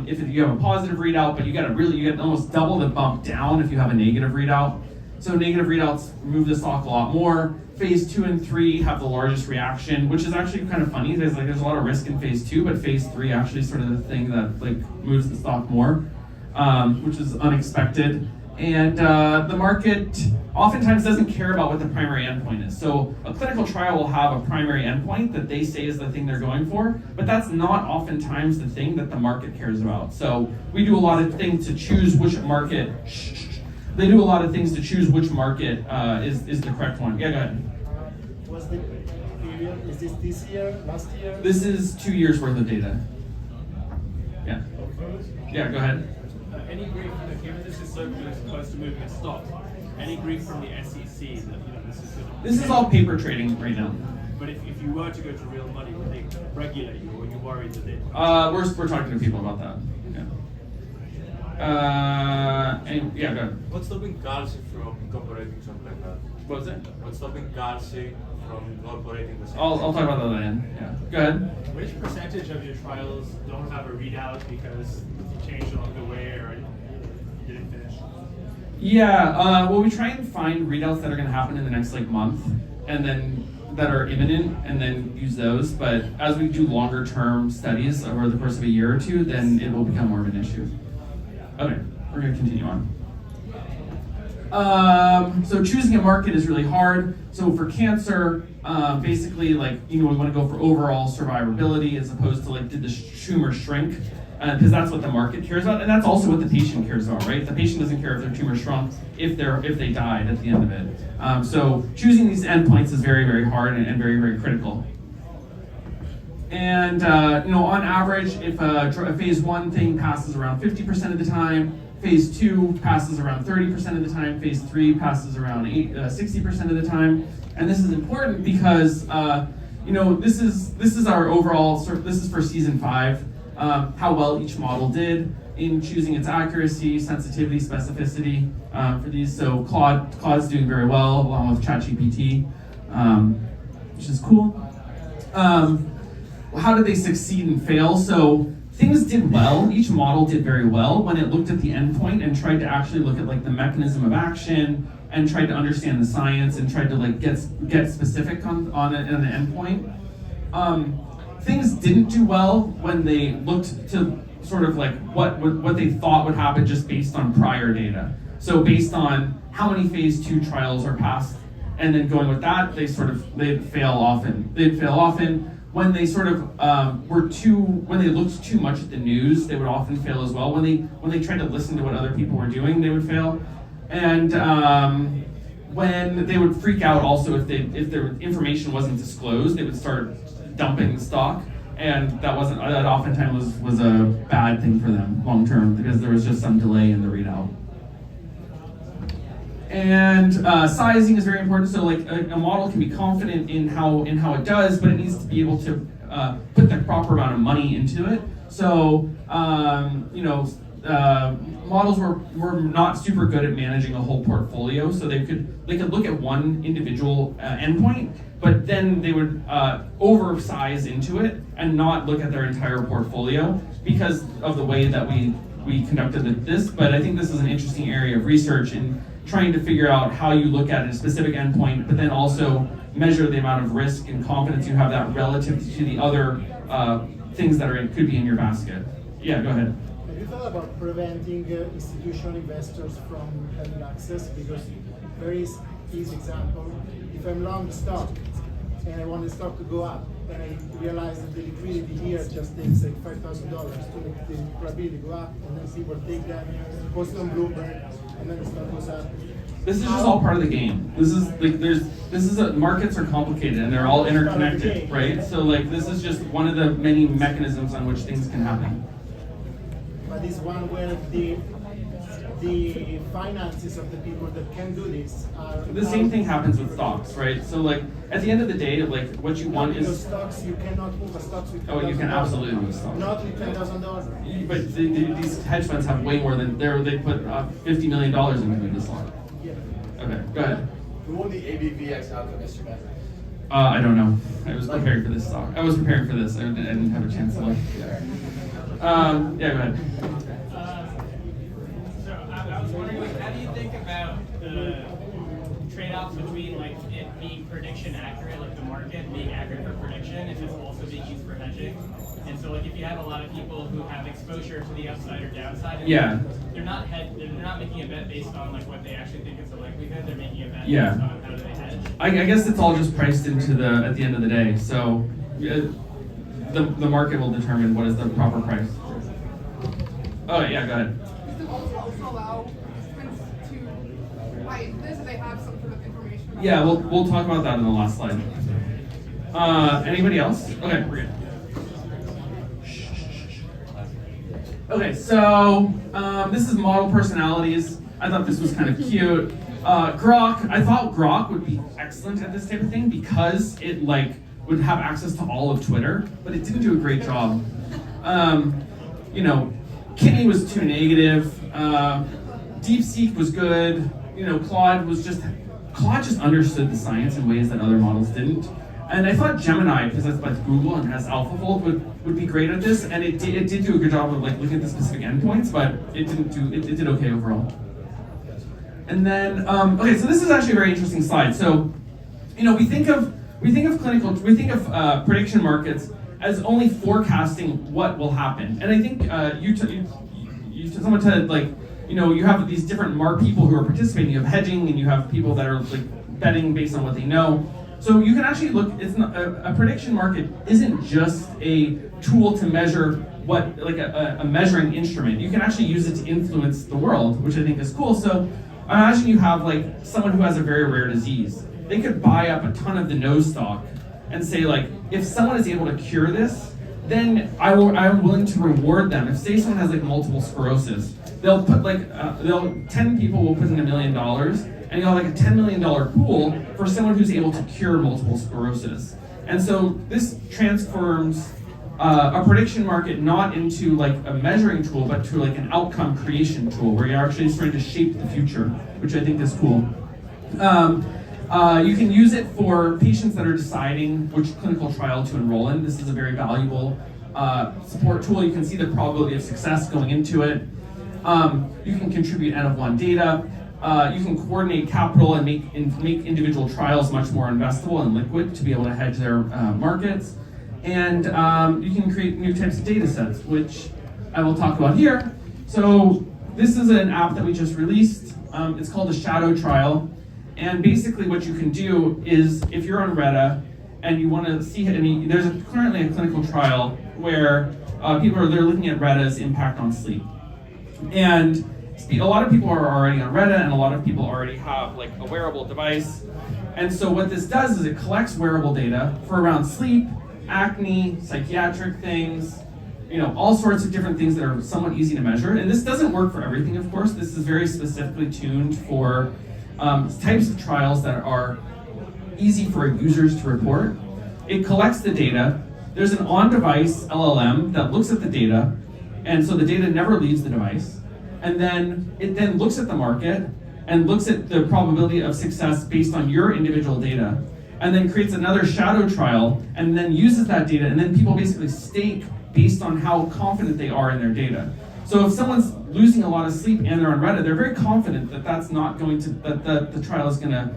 if you have a positive readout, but you get almost double the bump down if you have a negative readout. So negative readouts move the stock a lot more. Phase 2 and 3 have the largest reaction, which is actually kind of funny. There's a lot of risk in phase 2, but phase 3 actually is sort of the thing that moves the stock more, which is unexpected. And the market oftentimes doesn't care about what the primary endpoint is. So a clinical trial will have a primary endpoint that they say is the thing they're going for, but that's not oftentimes the thing that the market cares about. So we do a lot of things to choose which market. They do a lot of things to choose which market is the correct one. Yeah, go ahead. What's the period? Is this year, last year? This is 2 years worth of data. Yeah. Yeah, go ahead. Any brief, given this is so close to moving a stock, any brief from the SEC that this is sort of... This is all paper trading right now. But if you were to go to real money, would they regulate you, or are you worried that they... We're talking to people about that. Yeah, go ahead. What's stopping Garci from incorporating something like that? What was it? What's stopping Garci from incorporating the same? I'll talk about that at the end. Yeah. Go ahead. Which percentage of your trials don't have a readout because you changed along the way or you didn't finish? Yeah. Well, we try and find readouts that are going to happen in the next month, and then that are imminent, and then use those. But as we do longer term studies over the course of a year or two, then it will become more of an issue. Okay, we're going to continue on. So choosing a market is really hard. So for cancer, basically, we want to go for overall survivability as opposed to did the tumor shrink, because that's what the market cares about, and that's also what the patient cares about, right? The patient doesn't care if their tumor shrunk, if they died at the end of it. So choosing these endpoints is very, very hard and very, very critical. And on average, if a phase 1 thing passes around 50% of the time, phase 2 passes around 30% of the time, phase 3 passes around 60% of the time. And this is important because this is our overall this is for season 5, how well each model did in choosing its accuracy, sensitivity, specificity for these. So Claude's doing very well along with ChatGPT, which is cool. How did they succeed and fail? So things did well. Each model did very well when it looked at the endpoint and tried to actually look at the mechanism of action and tried to understand the science and tried to get specific on an endpoint. Things didn't do well when they looked to sort of what they thought would happen just based on prior data. So based on how many phase 2 trials are passed, and then going with that, they'd fail often. When they when they looked too much at the news, they would often fail as well. When they tried to listen to what other people were doing, they would fail. And when they would freak out also if their information wasn't disclosed, they would start dumping the stock, and that oftentimes was a bad thing for them long term because there was just some delay in the readout. And sizing is very important. So like a model can be confident in how it does, but it needs to be able to put the proper amount of money into it. So models were not super good at managing a whole portfolio. So they could look at one individual endpoint, but then they would oversize into it and not look at their entire portfolio because of the way that we conducted this. But I think this is an interesting area of research in trying to figure out how you look at a specific endpoint, but then also measure the amount of risk and confidence you have that relative to the other things that could be in your basket. Yeah, go ahead. Have you thought about preventing institutional investors from having access? Because very easy example, if I'm long stock and I want the stock to go up, and I realize that the liquidity here just takes like $5,000 to make the probability go up, and then people take that, post on Bloomberg, and then the stock goes up. This is just all part of the game. Markets are complicated and they're all interconnected, right? So like this is just one of the many mechanisms on which things can happen. But this one where the finances of the people that can do this are... The same thing happens with stocks, right? So like at the end of the day, like what you want is... stocks, you cannot move a stocks with $10,000. Oh, you can absolutely move stocks. Not with $10,000. But these hedge funds have way more than... They put $50 million into this stock. Yeah. Okay, go ahead. Who won the ABVX outcome yesterday? I don't know. I was preparing for this stock. I was preparing for this. I didn't have a chance to look. Yeah, go ahead. I was wondering, like, how do you think about the trade-offs between like it being prediction accurate, like the market being accurate for prediction, if it's also being used for hedging? And so, like, if you have a lot of people who have exposure to the upside or downside, and yeah, they're not making a bet based on like what they actually think is the likelihood. They're making a bet yeah. based on how do they hedge. I guess it's all just priced into at the end of the day. So the market will determine what is the proper price. Oh yeah, go ahead. Does it also allow participants to buy into this if they have some sort of information about Yeah, we'll talk about that in the last slide. Anybody else? Okay, we're good. Okay, so this is model personalities. I thought this was kind of cute. Grok, I thought Grok would be excellent at this type of thing because it would have access to all of Twitter, but it didn't do a great job. Kitty was too negative. DeepSeek was good. Claude just understood the science in ways that other models didn't. And I thought Gemini, because that's like Google and has AlphaFold, would be great at this, and it did do a good job of looking at the specific endpoints, but it did okay overall. And then okay, so this is actually a very interesting slide. So, we think of prediction markets as only forecasting what will happen, and I think someone said you have these different people who are participating. You have hedging, and you have people that are betting based on what they know. So you can actually look. It's not a prediction market isn't just a tool to measure a measuring instrument. You can actually use it to influence the world, which I think is cool. So imagine you have someone who has a very rare disease. They could buy up a ton of the nose stock and say if someone is able to cure this, then I'm willing to reward them. If say someone has multiple sclerosis, they'll put 10 people will put in $1 million. And you'll have a $10 million pool for someone who's able to cure multiple sclerosis. And so this transforms a prediction market not into a measuring tool, but to an outcome creation tool where you're actually trying to shape the future, which I think is cool. You can use it for patients that are deciding which clinical trial to enroll in. This is a very valuable support tool. You can see the probability of success going into it. You can contribute N of 1 data. You can coordinate capital and make individual trials much more investable and liquid to be able to hedge their markets. And you can create new types of data sets, which I will talk about here. So this is an app that we just released. It's called the Shadow Trial. And basically what you can do is, if you're on Reddit and you want to see there's currently a clinical trial where they're looking at Reddit's impact on sleep. And a lot of people are already on Reddit, and a lot of people already have like a wearable device. And so what this does is it collects wearable data for around sleep, acne, psychiatric things, all sorts of different things that are somewhat easy to measure. And this doesn't work for everything, of course. This is very specifically tuned for types of trials that are easy for users to report. It collects the data. There's an on-device LLM that looks at the data, and so the data never leaves the device. And then it then looks at the market and looks at the probability of success based on your individual data, and then creates another shadow trial, and then uses that data, and then people basically stake based on how confident they are in their data. So if someone's losing a lot of sleep and they're on Reddit, they're very confident that that's not going to, that the trial is gonna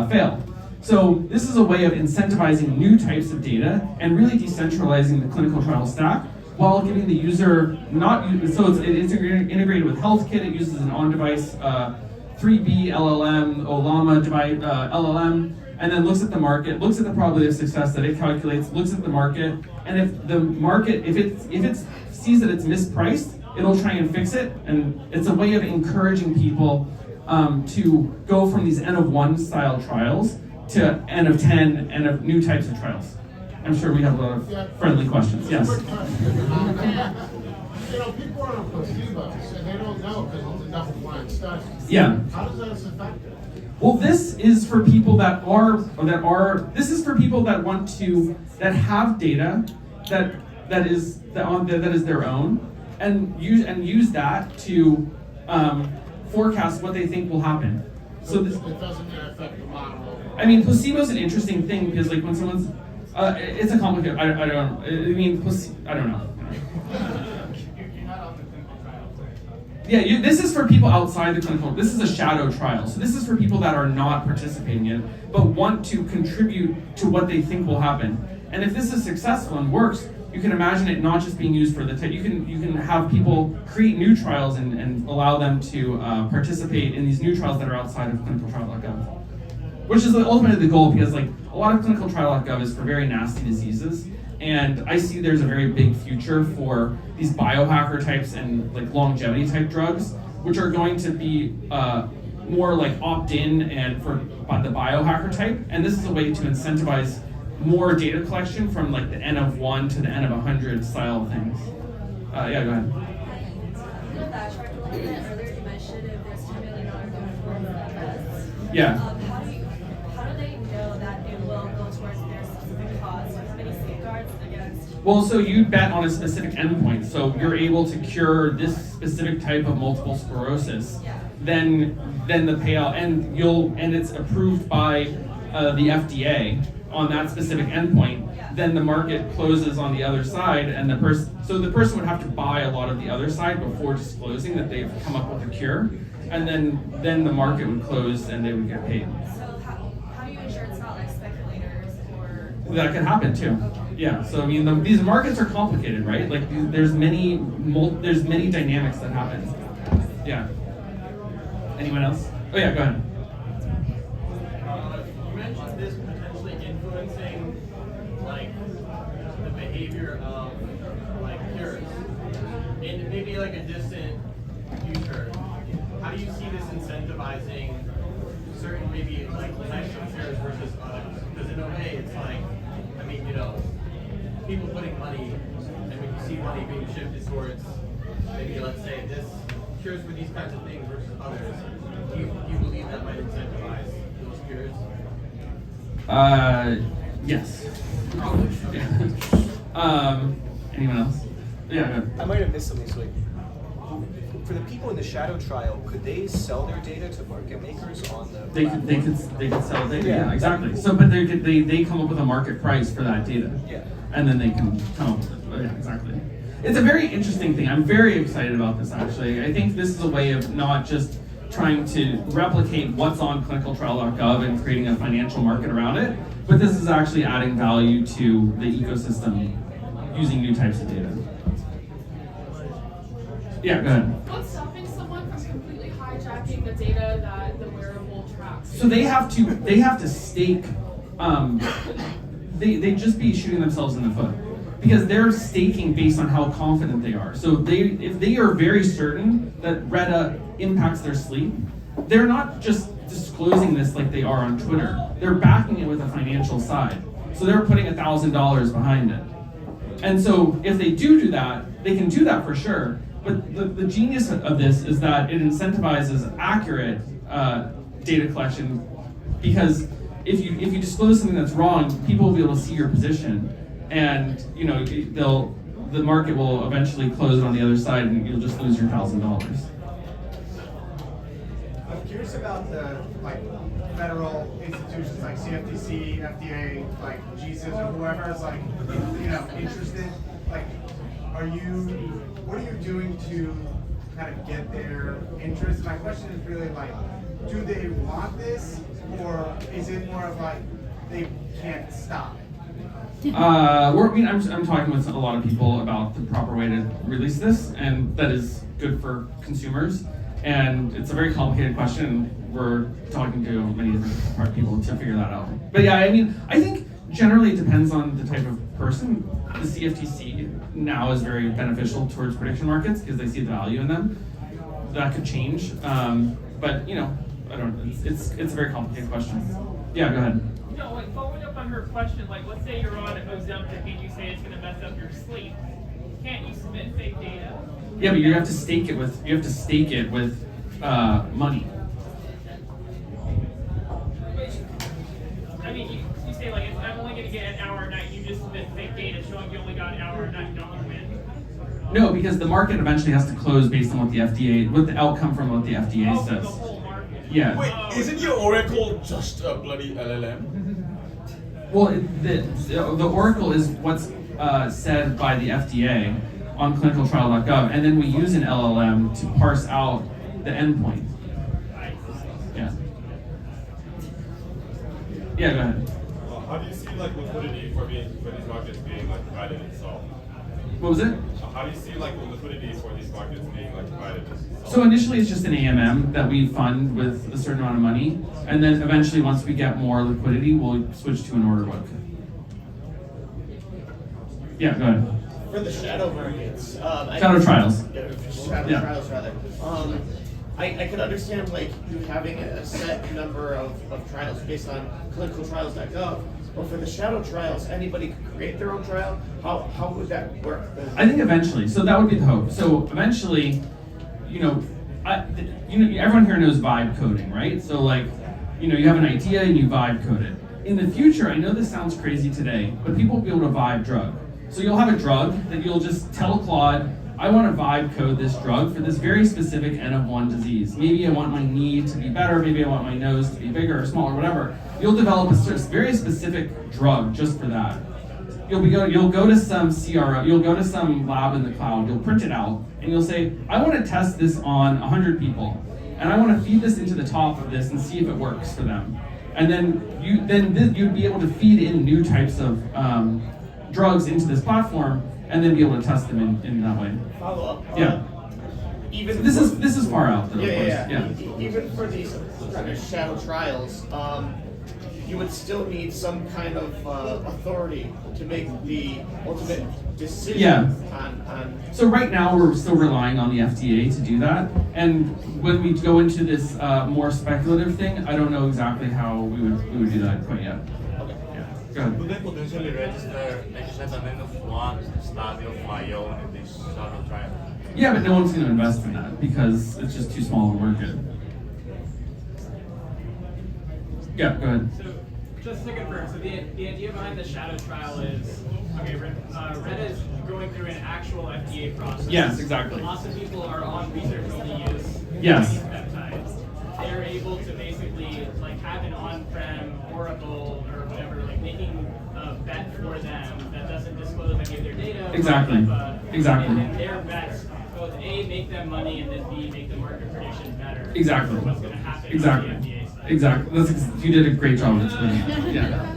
fail. So this is a way of incentivizing new types of data and really decentralizing the clinical trial stack while giving the user so it's integrated with HealthKit. It uses an on-device 3B LLM, OLAMA device, LLM, and then looks at the market, looks at the probability of success that it calculates, looks at the market, and if the market, if it sees that it's mispriced, it'll try and fix it, and it's a way of encouraging people to go from these N of 1 style trials to N of 10, N of new types of trials. I'm sure we have a lot of friendly questions. Yes? People are on placebos and they don't know because it's a double-blind study. Yeah. How does that affect them? Well, this is for people that want to, that have data that is their own, and use that to forecast what they think will happen. So this, it doesn't affect the model. I mean, placebo is an interesting thing because like when someone's, it's a complicated. I don't. I don't know. Yeah, this is for people outside the clinical. This is a shadow trial, so this is for people that are not participating in it, but want to contribute to what they think will happen. And if this is successful and works, you can imagine it not just being used for the type. You can have people create new trials and allow them to participate in these new trials that are outside of clinicaltrial.gov, which is ultimately the goal, because like a lot of clinicaltrial.gov is for very nasty diseases. And I see there's a very big future for these biohacker types and like longevity type drugs, which are going to be more like opt-in and for the biohacker type. And this is a way to incentivize more data collection from like the N of 1 to the N of 100 style things. Yeah, go ahead. With that chart a little bit earlier, you mentioned if there's $10 million going towards invest. Yeah. How do they know that it will go towards their specific cause? How many safeguards against? Well, so you bet on a specific endpoint. So you're able to cure this specific type of multiple sclerosis. Yeah. Then the payout, and it's approved by the FDA on that specific endpoint. Yeah. Then the market closes on the other side, and the person would have to buy a lot of the other side before disclosing that they've come up with a cure, and then the market would close and they would get paid. So how do you ensure it's not like speculators or? That could happen too. Yeah. So I mean, these markets are complicated, right? Like there's many dynamics that happen. Yeah. Anyone else? Oh yeah, go ahead. You mentioned this potentially influencing like the behavior of like cures in maybe like a distant future. How do you see this incentivizing certain maybe like types of cures versus others? Because in a way it's like, I mean, people putting money, and when you see money being shifted towards maybe let's say this cures for these kinds of things versus others, do you believe that might incentivize those cures? Yes. Anyone else? Yeah. I might have missed something. So, like, for the people in the shadow trial, could they sell their data to market makers on the? They could sell data. Yeah, exactly. So, but they come up with a market price for that data. Yeah. And then they can come up with it. Oh, yeah, exactly. It's a very interesting thing. I'm very excited about this, actually. I think this is a way of not just trying to replicate what's on clinicaltrial.gov and creating a financial market around it, but this is actually adding value to the ecosystem using new types of data. Yeah, go ahead. What's stopping someone from completely hijacking the data that the wearable tracks? So they have to stake. They just be shooting themselves in the foot, because they're staking based on how confident they are. So if they are very certain that Retta impacts their sleep, they're not just disclosing this like they are on Twitter. They're backing it with a financial side. So they're putting $1,000 behind it. And so if they do that, they can do that for sure. But the genius of this is that it incentivizes accurate data collection, because if you disclose something that's wrong, people will be able to see your position, and the market will eventually close it on the other side, and you'll just lose your $1,000. I'm curious about the federal institutions like CFTC, FDA, like Jesus or whoever is interested. What are you doing to kind of get their interest? My question is really do they want this, or is it more of they can't stop it? I'm talking with a lot of people about the proper way to release this, and that is good for consumers. And it's a very complicated question, and we're talking to many different people to figure that out. But yeah, I think generally it depends on the type of person. The CFTC now is very beneficial towards prediction markets because they see the value in them. That could change, but I don't know. It's a very complicated question. Yeah, go ahead. No, following up on her question, let's say you're on Ozempic and you say it's going to mess up your sleep. Can't you submit fake data? Yeah, but you have to stake it with money. You say if I'm only going to get an hour a night, you just submit fake data showing you only got an hour a night, don't you win? No, because the market eventually has to close based on what the outcome from what the FDA says. The whole market. Yeah. Wait, isn't your Oracle just a bloody LLM? Well, the Oracle is what's said by the FDA on clinicaltrial.gov, and then we use an LLM to parse out the endpoint. Yeah. Yeah, go ahead. How do you see liquidity for these markets being divided itself? What was it? How do you see the liquidity for these markets being divided itself? So initially it's just an AMM that we fund with a certain amount of money, and then eventually once we get more liquidity, we'll switch to an order book. Yeah, go ahead. For the shadow markets, Shadow trials. Shadow trials rather. I could understand you having a set number of trials based on clinicaltrials.gov, but for the shadow trials, anybody could create their own trial. How would that work? I think eventually. So that would be the hope. So eventually, everyone here knows vibe coding, right? So you have an idea and you vibe code it. In the future, I know this sounds crazy today, but people will be able to vibe drug. So you'll have a drug that you'll just tell Claude, I want to vibe code this drug for this very specific N of 1 disease. Maybe I want my knee to be better, maybe I want my nose to be bigger or smaller, whatever. You'll develop a very specific drug just for that. You'll go to some CRO, you'll go to some lab in the cloud, you'll print it out, and you'll say, I want to test this on 100 people, and I want to feed this into the top of this and see if it works for them. And then you'd be able to feed in new types of drugs into this platform, and then be able to test them in that way. Follow up. Yeah. Even this is far out though, of course. Yeah. Even for these kind of shadow trials, you would still need some kind of authority to make the ultimate decision on. So right now we're still relying on the FDA to do that, and when we go into this more speculative thing, I don't know exactly how we would do that quite yet. Go ahead. Could they potentially register at an end of one study of my own in this shadow trial? Yeah, but no one's going to invest in that because it's just too small of a market. Yeah, go ahead. So, just to confirm, so the idea behind the shadow trial is, Retta is going through an actual FDA process. Yes, exactly. Lots of people are on research to use Yes. peptides. They're able to basically have an on-prem Oracle or whatever, making a bet for them that doesn't disclose any of their data. Exactly. Exactly. And then their bets both A, make them money, and then B, make the market prediction better. Exactly. For what's going to happen Exactly. on the FDA side. Exactly. You did a great job. That's really, yeah.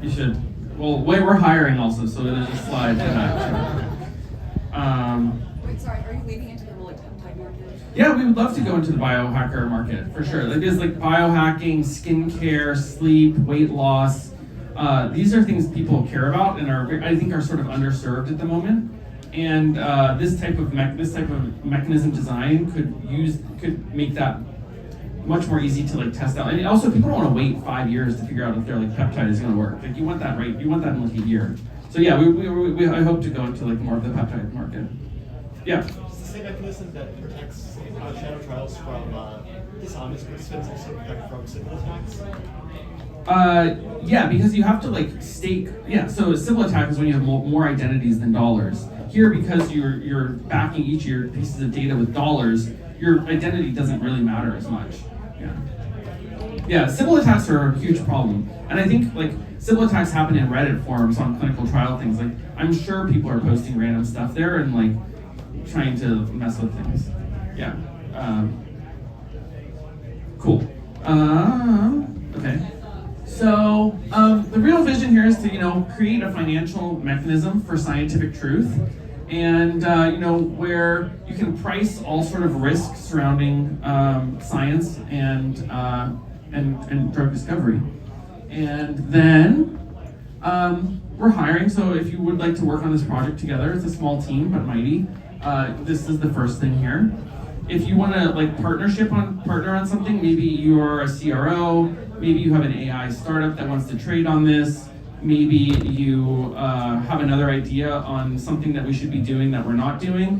You should. Well, we're hiring also, so there's a slide for that. Wait, sorry, are you leading into the peptide market? Yeah, we would love to go into the biohacker market for sure. Biohacking, skincare, sleep, weight loss. these are things people care about and I think are sort of underserved at the moment. And this type of mechanism design could make that much more easy to like test out. And also, people don't want to wait 5 years to figure out if their like peptide is going to work. Like you want that right. You want that in like a year. So yeah, I hope to go into like more of the peptide market. Yeah. It's the same mechanism that protects shadow trials from dishonest participants, also protect from civil attacks. Yeah, because you have to like stake. Yeah, so a civil attack is when you have more identities than dollars. Here, because you're backing each of your pieces of data with dollars, your identity doesn't really matter as much. Yeah, civil attacks are a huge problem, and I think like civil attacks happen in Reddit forums on clinical trial things. Like I'm sure people are posting random stuff there and like trying to mess with things. Yeah. Cool. Okay. So the real vision here is to create a financial mechanism for scientific truth, and where you can price all sort of risks surrounding science and drug discovery. And then we're hiring. So if you would like to work on this project together, it's a small team but mighty. This is the first thing here. If you want to like partner on something, maybe you're a CRO, maybe you have an AI startup that wants to trade on this, maybe you have another idea on something that we should be doing that we're not doing,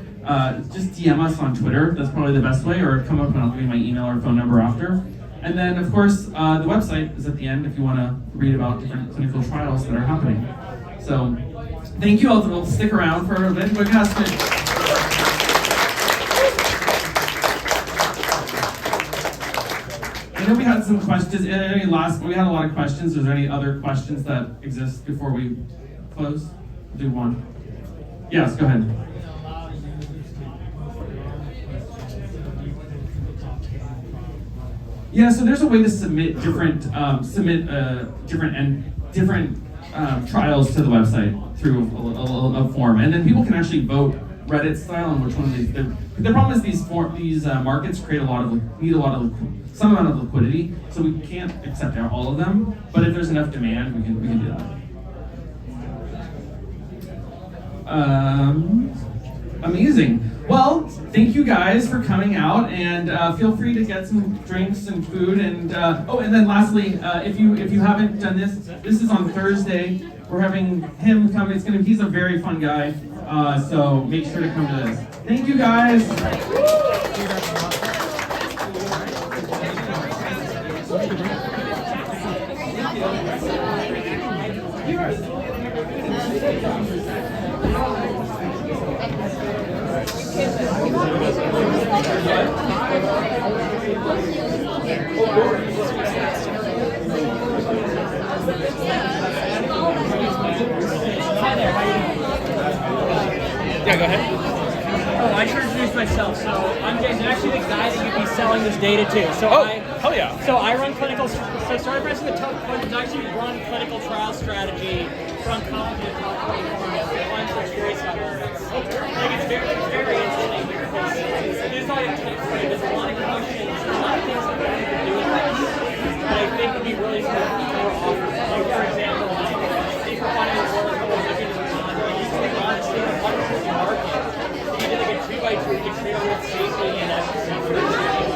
just DM us on Twitter. That's probably the best way, or come up and I'll give you my email or phone number after. And then, of course, the website is at the end if you want to read about different clinical trials that are happening. So, thank you all. We'll stick around for a bit. We're gonna I know we had some questions. We had a lot of questions. Is there any other questions that exist before we close? We'll do one. Yes, go ahead. Yeah, so there's a way to submit different trials to the website through a form, and then people can actually vote Reddit style on which one the problem is these markets need some amount of liquidity, so we can't accept all of them. But if there's enough demand, we can do that. Amazing. Well, thank you guys for coming out, and feel free to get some drinks and food. And and then lastly, if you haven't done this is on Thursday. We're having him come. He's a very fun guy. So make sure to come to this. Thank you guys. Hi there, how you doing? Yeah, go ahead. Oh, I should introduce myself. So I'm Jason, actually the guy that you'd be selling this data to. So hell yeah. So I run clinical, so sorry for asking the tough questions. I actually run clinical trial strategy for oncology in California. I'm so curious about this. It's very interesting because there's like there's a lot of questions, a lot of things that we can do with this that I think would be really cool for offers. Like for example, if you're finding a work or looking at honestly, a wonderful market. You did like a 2x2, you could trade on with safety and efficacy for example.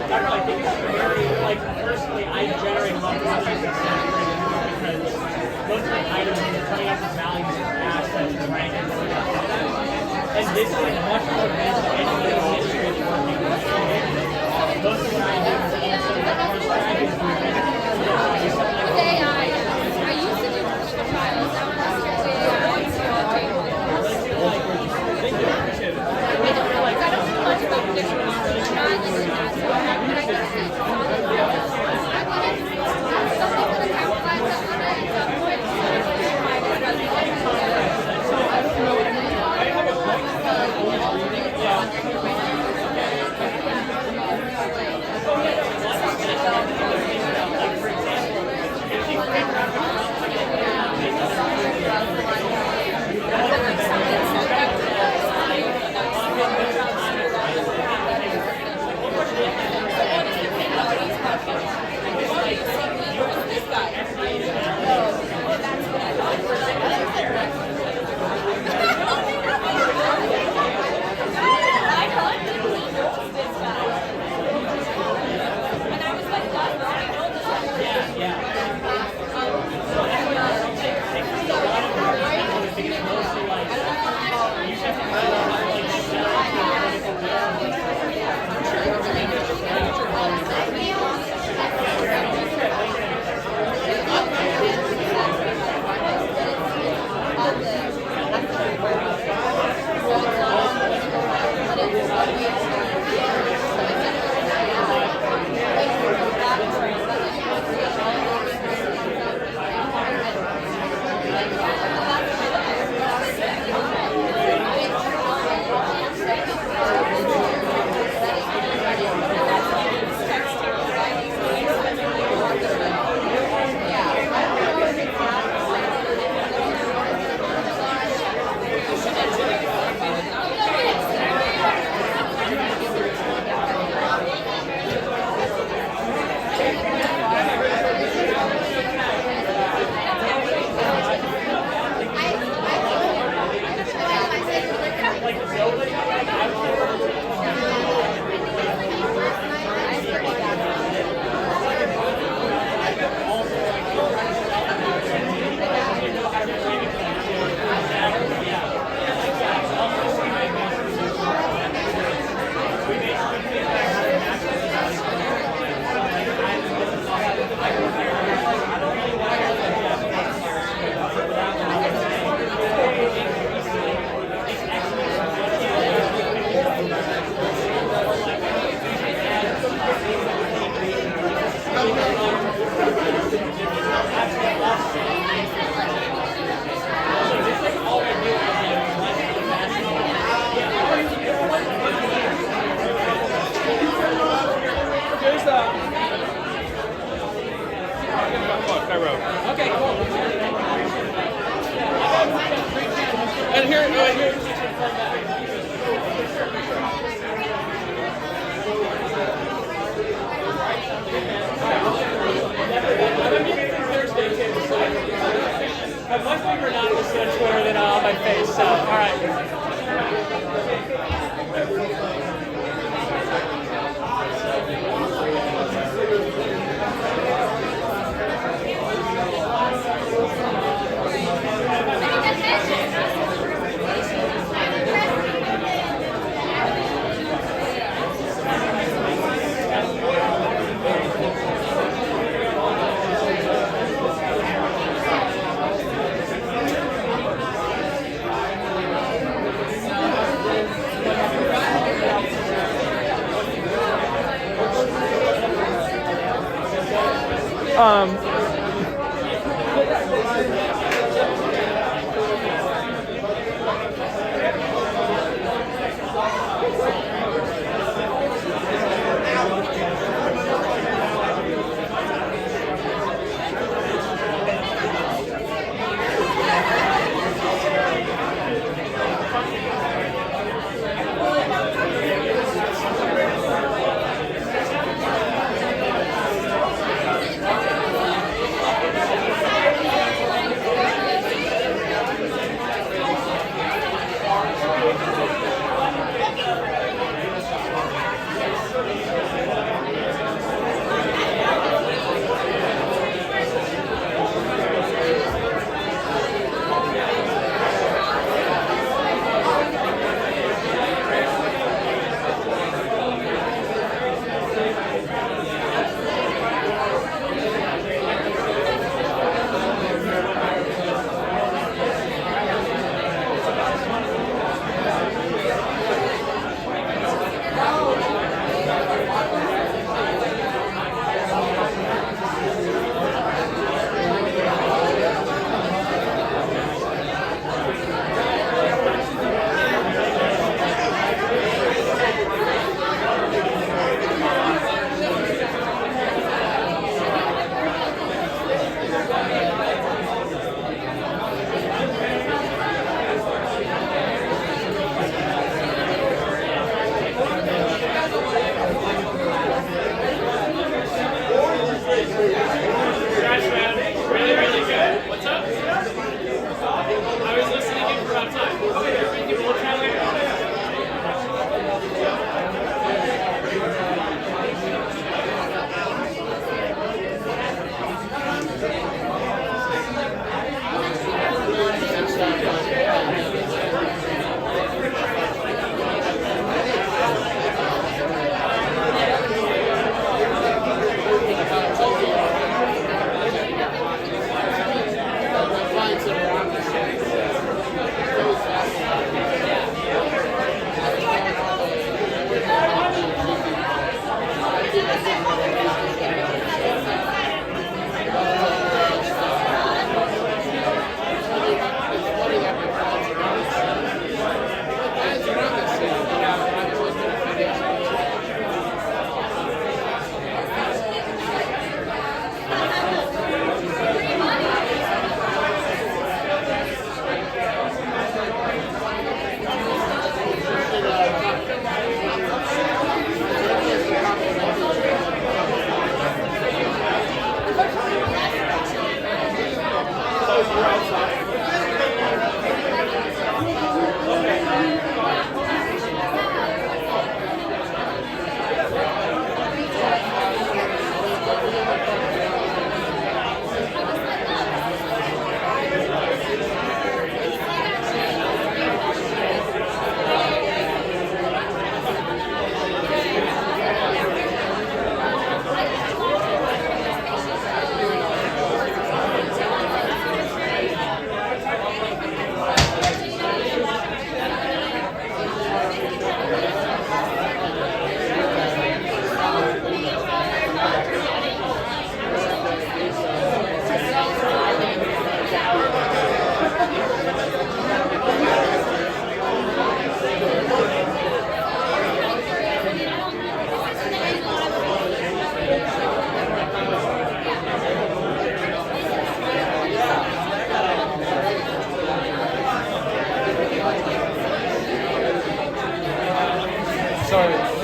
I don't know, I think it's very, like, personally, I generate a lot of because most of the items are coming up with values of assets and rankings and stuff like that. And this is like much more advanced than anything in the industry is working with. Most of what I do is answer the first strategies for AI. I used to do clinical trials. Now I'm strictly AI. Thank you, I appreciate it. I don't know much about predictive modeling. I'm not using that, so I'm not going to get it. I wanted something that I have flags up on it. So I don't know. I have a I wrote. Okay, cool. And here, I'm meeting for Thursday too, so I have much bigger anonymous on Twitter than on my face, so alright.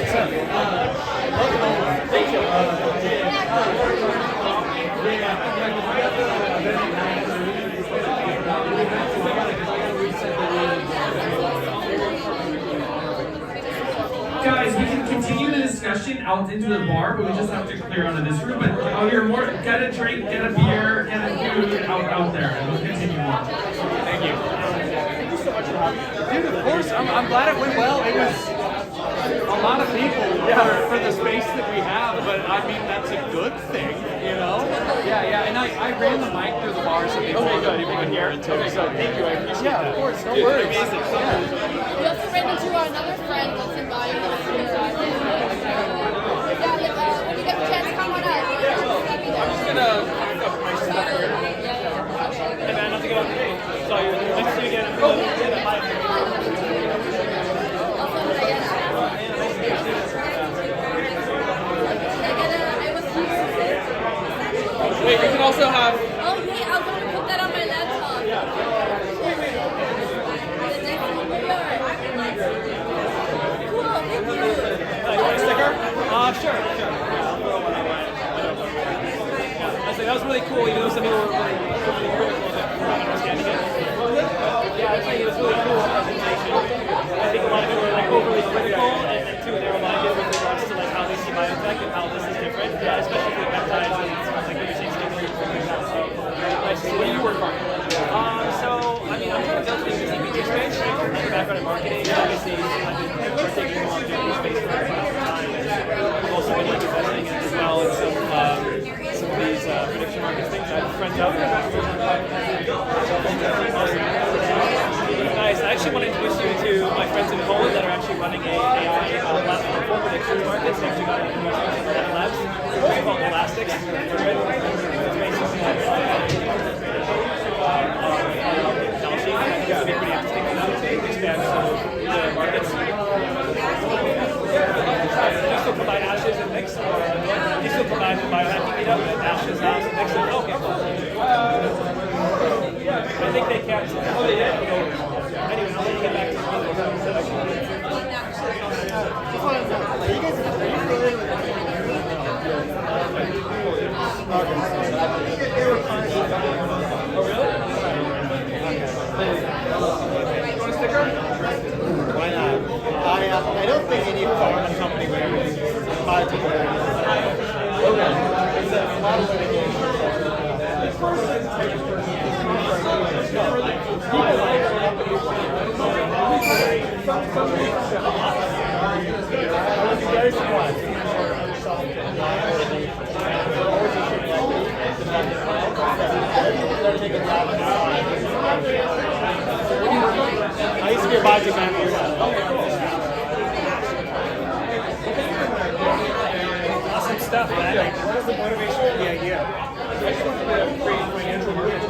Guys, we can continue the discussion out into the bar, but we just have to clear out of this room. But you're more, get a drink, get a beer, get a food out there, and we'll continue on. Thank you. Thank you so much for having me. Dude, of course, I'm glad it went well. It was a lot of people for the space that we have, but I mean, that's a good thing, you know? Yeah, and I ran the mic through the bar, so people could hear it too. So thank you, I appreciate that. Yeah, of course, no worries. Amazing. We also ran into another friend that's in Bali. When you get the chance, come on out. I'm just gonna pack up my stuff here. Hey man, nothing about today. Saw you. Nice to see you again. Wait, we can also have. Oh yeah, I was going to put that on my laptop. Cool, thank you. You want a sticker? Sure. That was really cool, even though some people were really critical that we're not understanding it. Yeah, I think it was really cool presentation. I think a lot of people were like overly critical, and then too, they were reminded with regards to like how they see biotech and how this is different. Yeah, especially for the peptides and stuff like what you're saying, things like that. So nice to see. What do you work on? So I mean, I'm trying to build things in the CPG space. I have a background in marketing. Obviously, I've been partaking in a lot of the space for quite some time. I've also been investing in as well in some of these prediction markets things. I have friends out there. Nice. I actually want to introduce you to my friends in Poland that are actually running a AI platform for prediction markets. They actually got it in labs. It's called Elastics. It's basically like technology. I think it would be pretty interesting for them to expand some of the markets. Do you still provide ashes and mix? Or do you still provide the biohacking meetup with ashes, house, and mix? Okay, cool. I think they can't. Oh, yeah. Anyway, I'll let you get back to the Why not? I don't think any pharma company would ever do biotech. It's a lot of I was very surprised. I used to be a biotech analyst. Awesome stuff, man. What was the motivation for the idea? I just wanted to create financial markets. I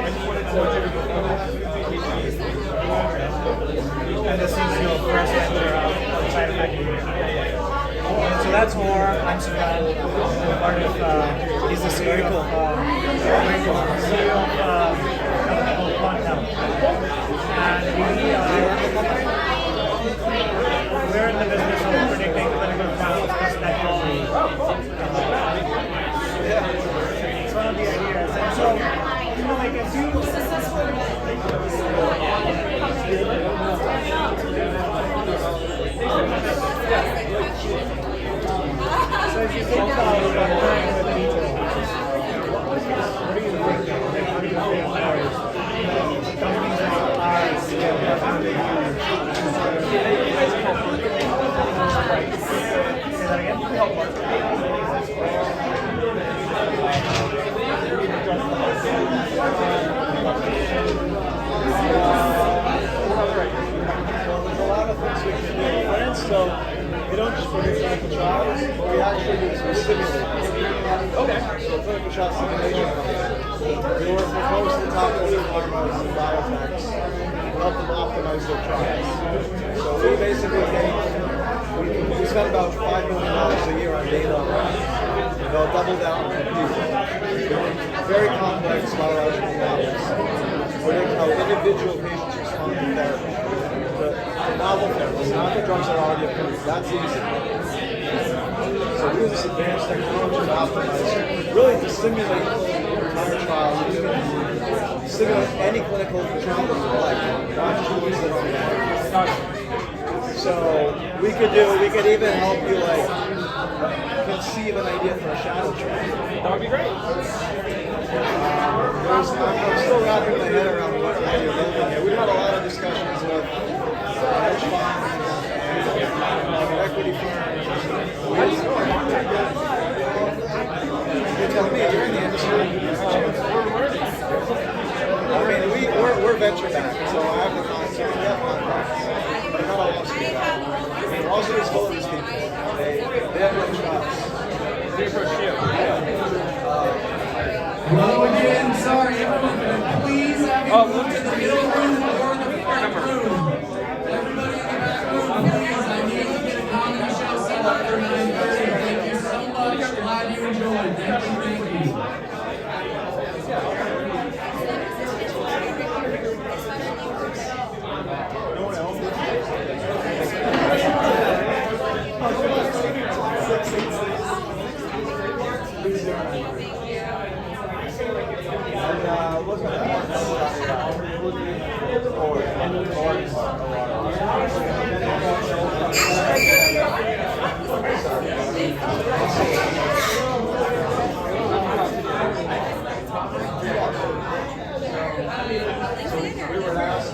just wanted And this seems to first enter outside of academia. So that's more. I'm surprised. Part of he's this very cool CEO of Quantum. And we're in the business of predicting clinical trials prospectively. It's one of the ideas. And so, like as you so if you think about working with people, what do you think? How do you think companies like ours how do they use? Say that again? There's a lot of things we can do in France, so we don't just predict clinical trials, we actually do some simulating. Okay. So clinical trial simulation. We work with most of the top pharmas and biotechs to help them optimize their trials. So we basically we spend about $5 million a year on data. They'll double down on compute. Very complex biological models. Predict how individual patients respond to therapy. The novel therapies, not the drugs that are already approved. That's easy. So we use this advanced technology to optimize, really to simulate the entire trial. You can simulate any clinical trial that you like, not just the ones that are there. So we could even help you like conceive an idea for a shadow trial. That would be great. I'm still wrapping my head around what you're building here. We've had a lot of discussions with hedge funds and equity firms. You tell me, you're in the industry. I mean, we're venture backed, so I have the concept. We have contracts, but not all of us do that. We're also just full of these people. They have no trust. They approach you. Hello again. Sorry, everyone. Please have you move to the middle room or the front room. Everybody in the back room, please. I need to get a comedy show set up for 9:30. Thank you so much. Glad you enjoyed. Thank you. Thank you.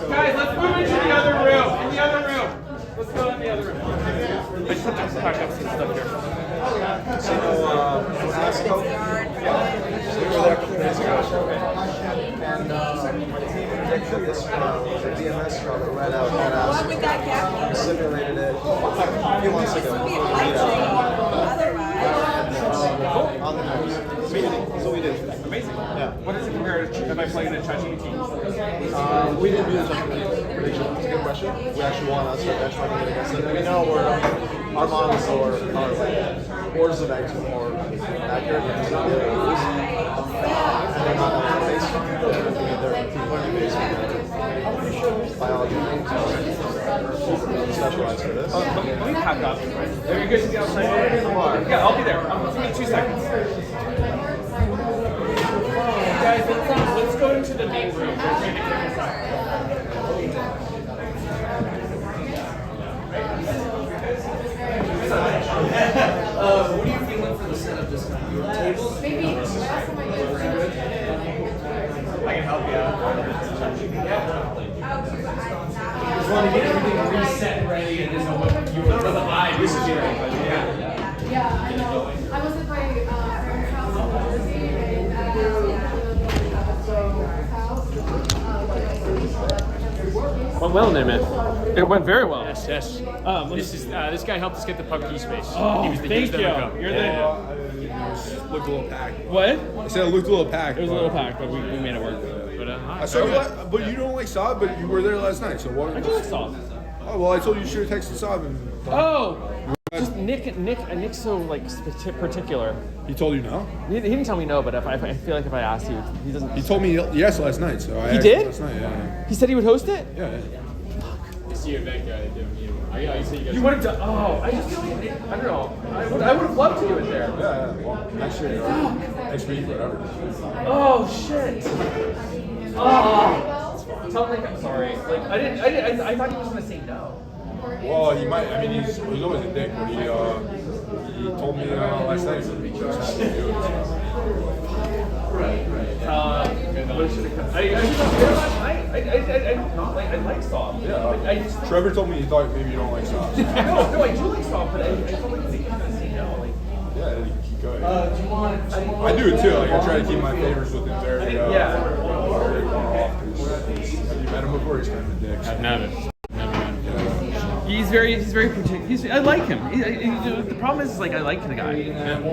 Guys, let's move into the other room. In the other room. Let's go in the other room. I just have to pack up some stuff here. So, ASCO, we were there a couple days ago, and my team predicted this trial, the DMS trial that read out at ASCO. We simulated it a few months ago. On the nose. So we did. Amazing. Yeah. What does it compare to if I plug in a ChatGPT? We didn't do the ChatGPT prediction. It's a good question. We actually want to start benchmarking it against it. We know our models are orders of magnitude more accurate than some of the other ones. And they're not based on they're deep learning based on biology. Specialized for this. Let me pack up. Are you guys outside? Yeah, I'll be there. Give me 2 seconds. Guys, let's go into the main room. What are you feeling for the setup this time? Your tables? Maybe. I can help you out. I just want to get everything reset and ready and just know what you were for the vibe. This is Yeah, I know. I was at my friend's house in Jersey and Went well in there, man. It went very well. Yes, yes. This guy helped us get the PUBG space. Oh, he was the thank you. You're It looked a little packed. What? I said it looked a little packed. It was a little packed, but we made it work. But I saw you, but you don't like Saab, but you were there last night. So what? I do like Saab. Oh well, I told you you should have texted Saab. And, just Nick's so like particular. He told you no? He didn't tell me no, but I feel like if I asked you, he doesn't. He told me yes last night, so I He asked did? him last night, yeah. He said he would host it? Yeah. It's you, that guy, you would have done. Oh, I just feel like I don't know. I would have loved to do it there. Yeah. Well, next year, next week, whatever. Oh shit. Oh. Tell Nick I'm sorry. Like I thought he was gonna say no. Well, he might. I mean, he's always a dick, but he told me last night that he was happy to do it. I like Saab. Yeah. Trevor told me he thought maybe you don't like Saab. No, I do like Saab, but I felt like he was gonna say no. Like, yeah, keep going. Do you want? I do it too. Like I try to keep my favorites with him very, very off. Have you met him before? He's kind of a dick. I've never. He's very particular. I like him. The problem is like I like the guy, and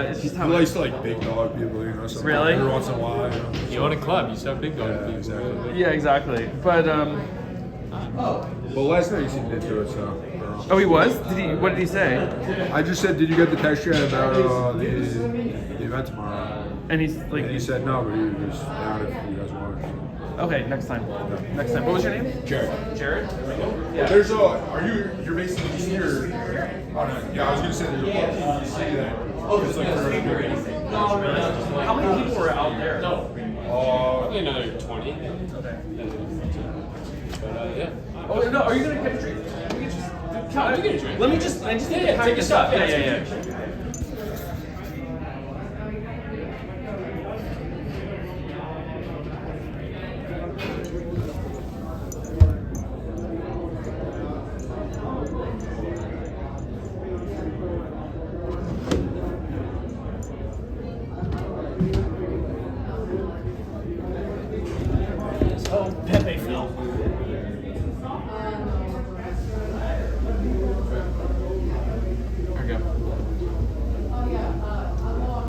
it's just how he likes to like big dog people, you know. Really? Every once in a while, you know. You own a club. You still have big dog people. Exactly. Yeah, exactly. But well, last night he seemed into it, so. Oh, he was? What did he say? I just said, did you get the text yet about the event tomorrow? And he's like, and he said no, but he was down if you guys wanted. Okay, next time. Next time. What was your name? Jared. Jared? Yeah. There's you're based in DC or? Oh, no. Yeah, I was gonna say there's a bunch of DC that. It's like for How many people were out there? Probably another 20. Okay. But yeah. Oh no, are you gonna get a drink? I'll get a drink. Let me just Yeah, pack take a this shot. up. Yeah.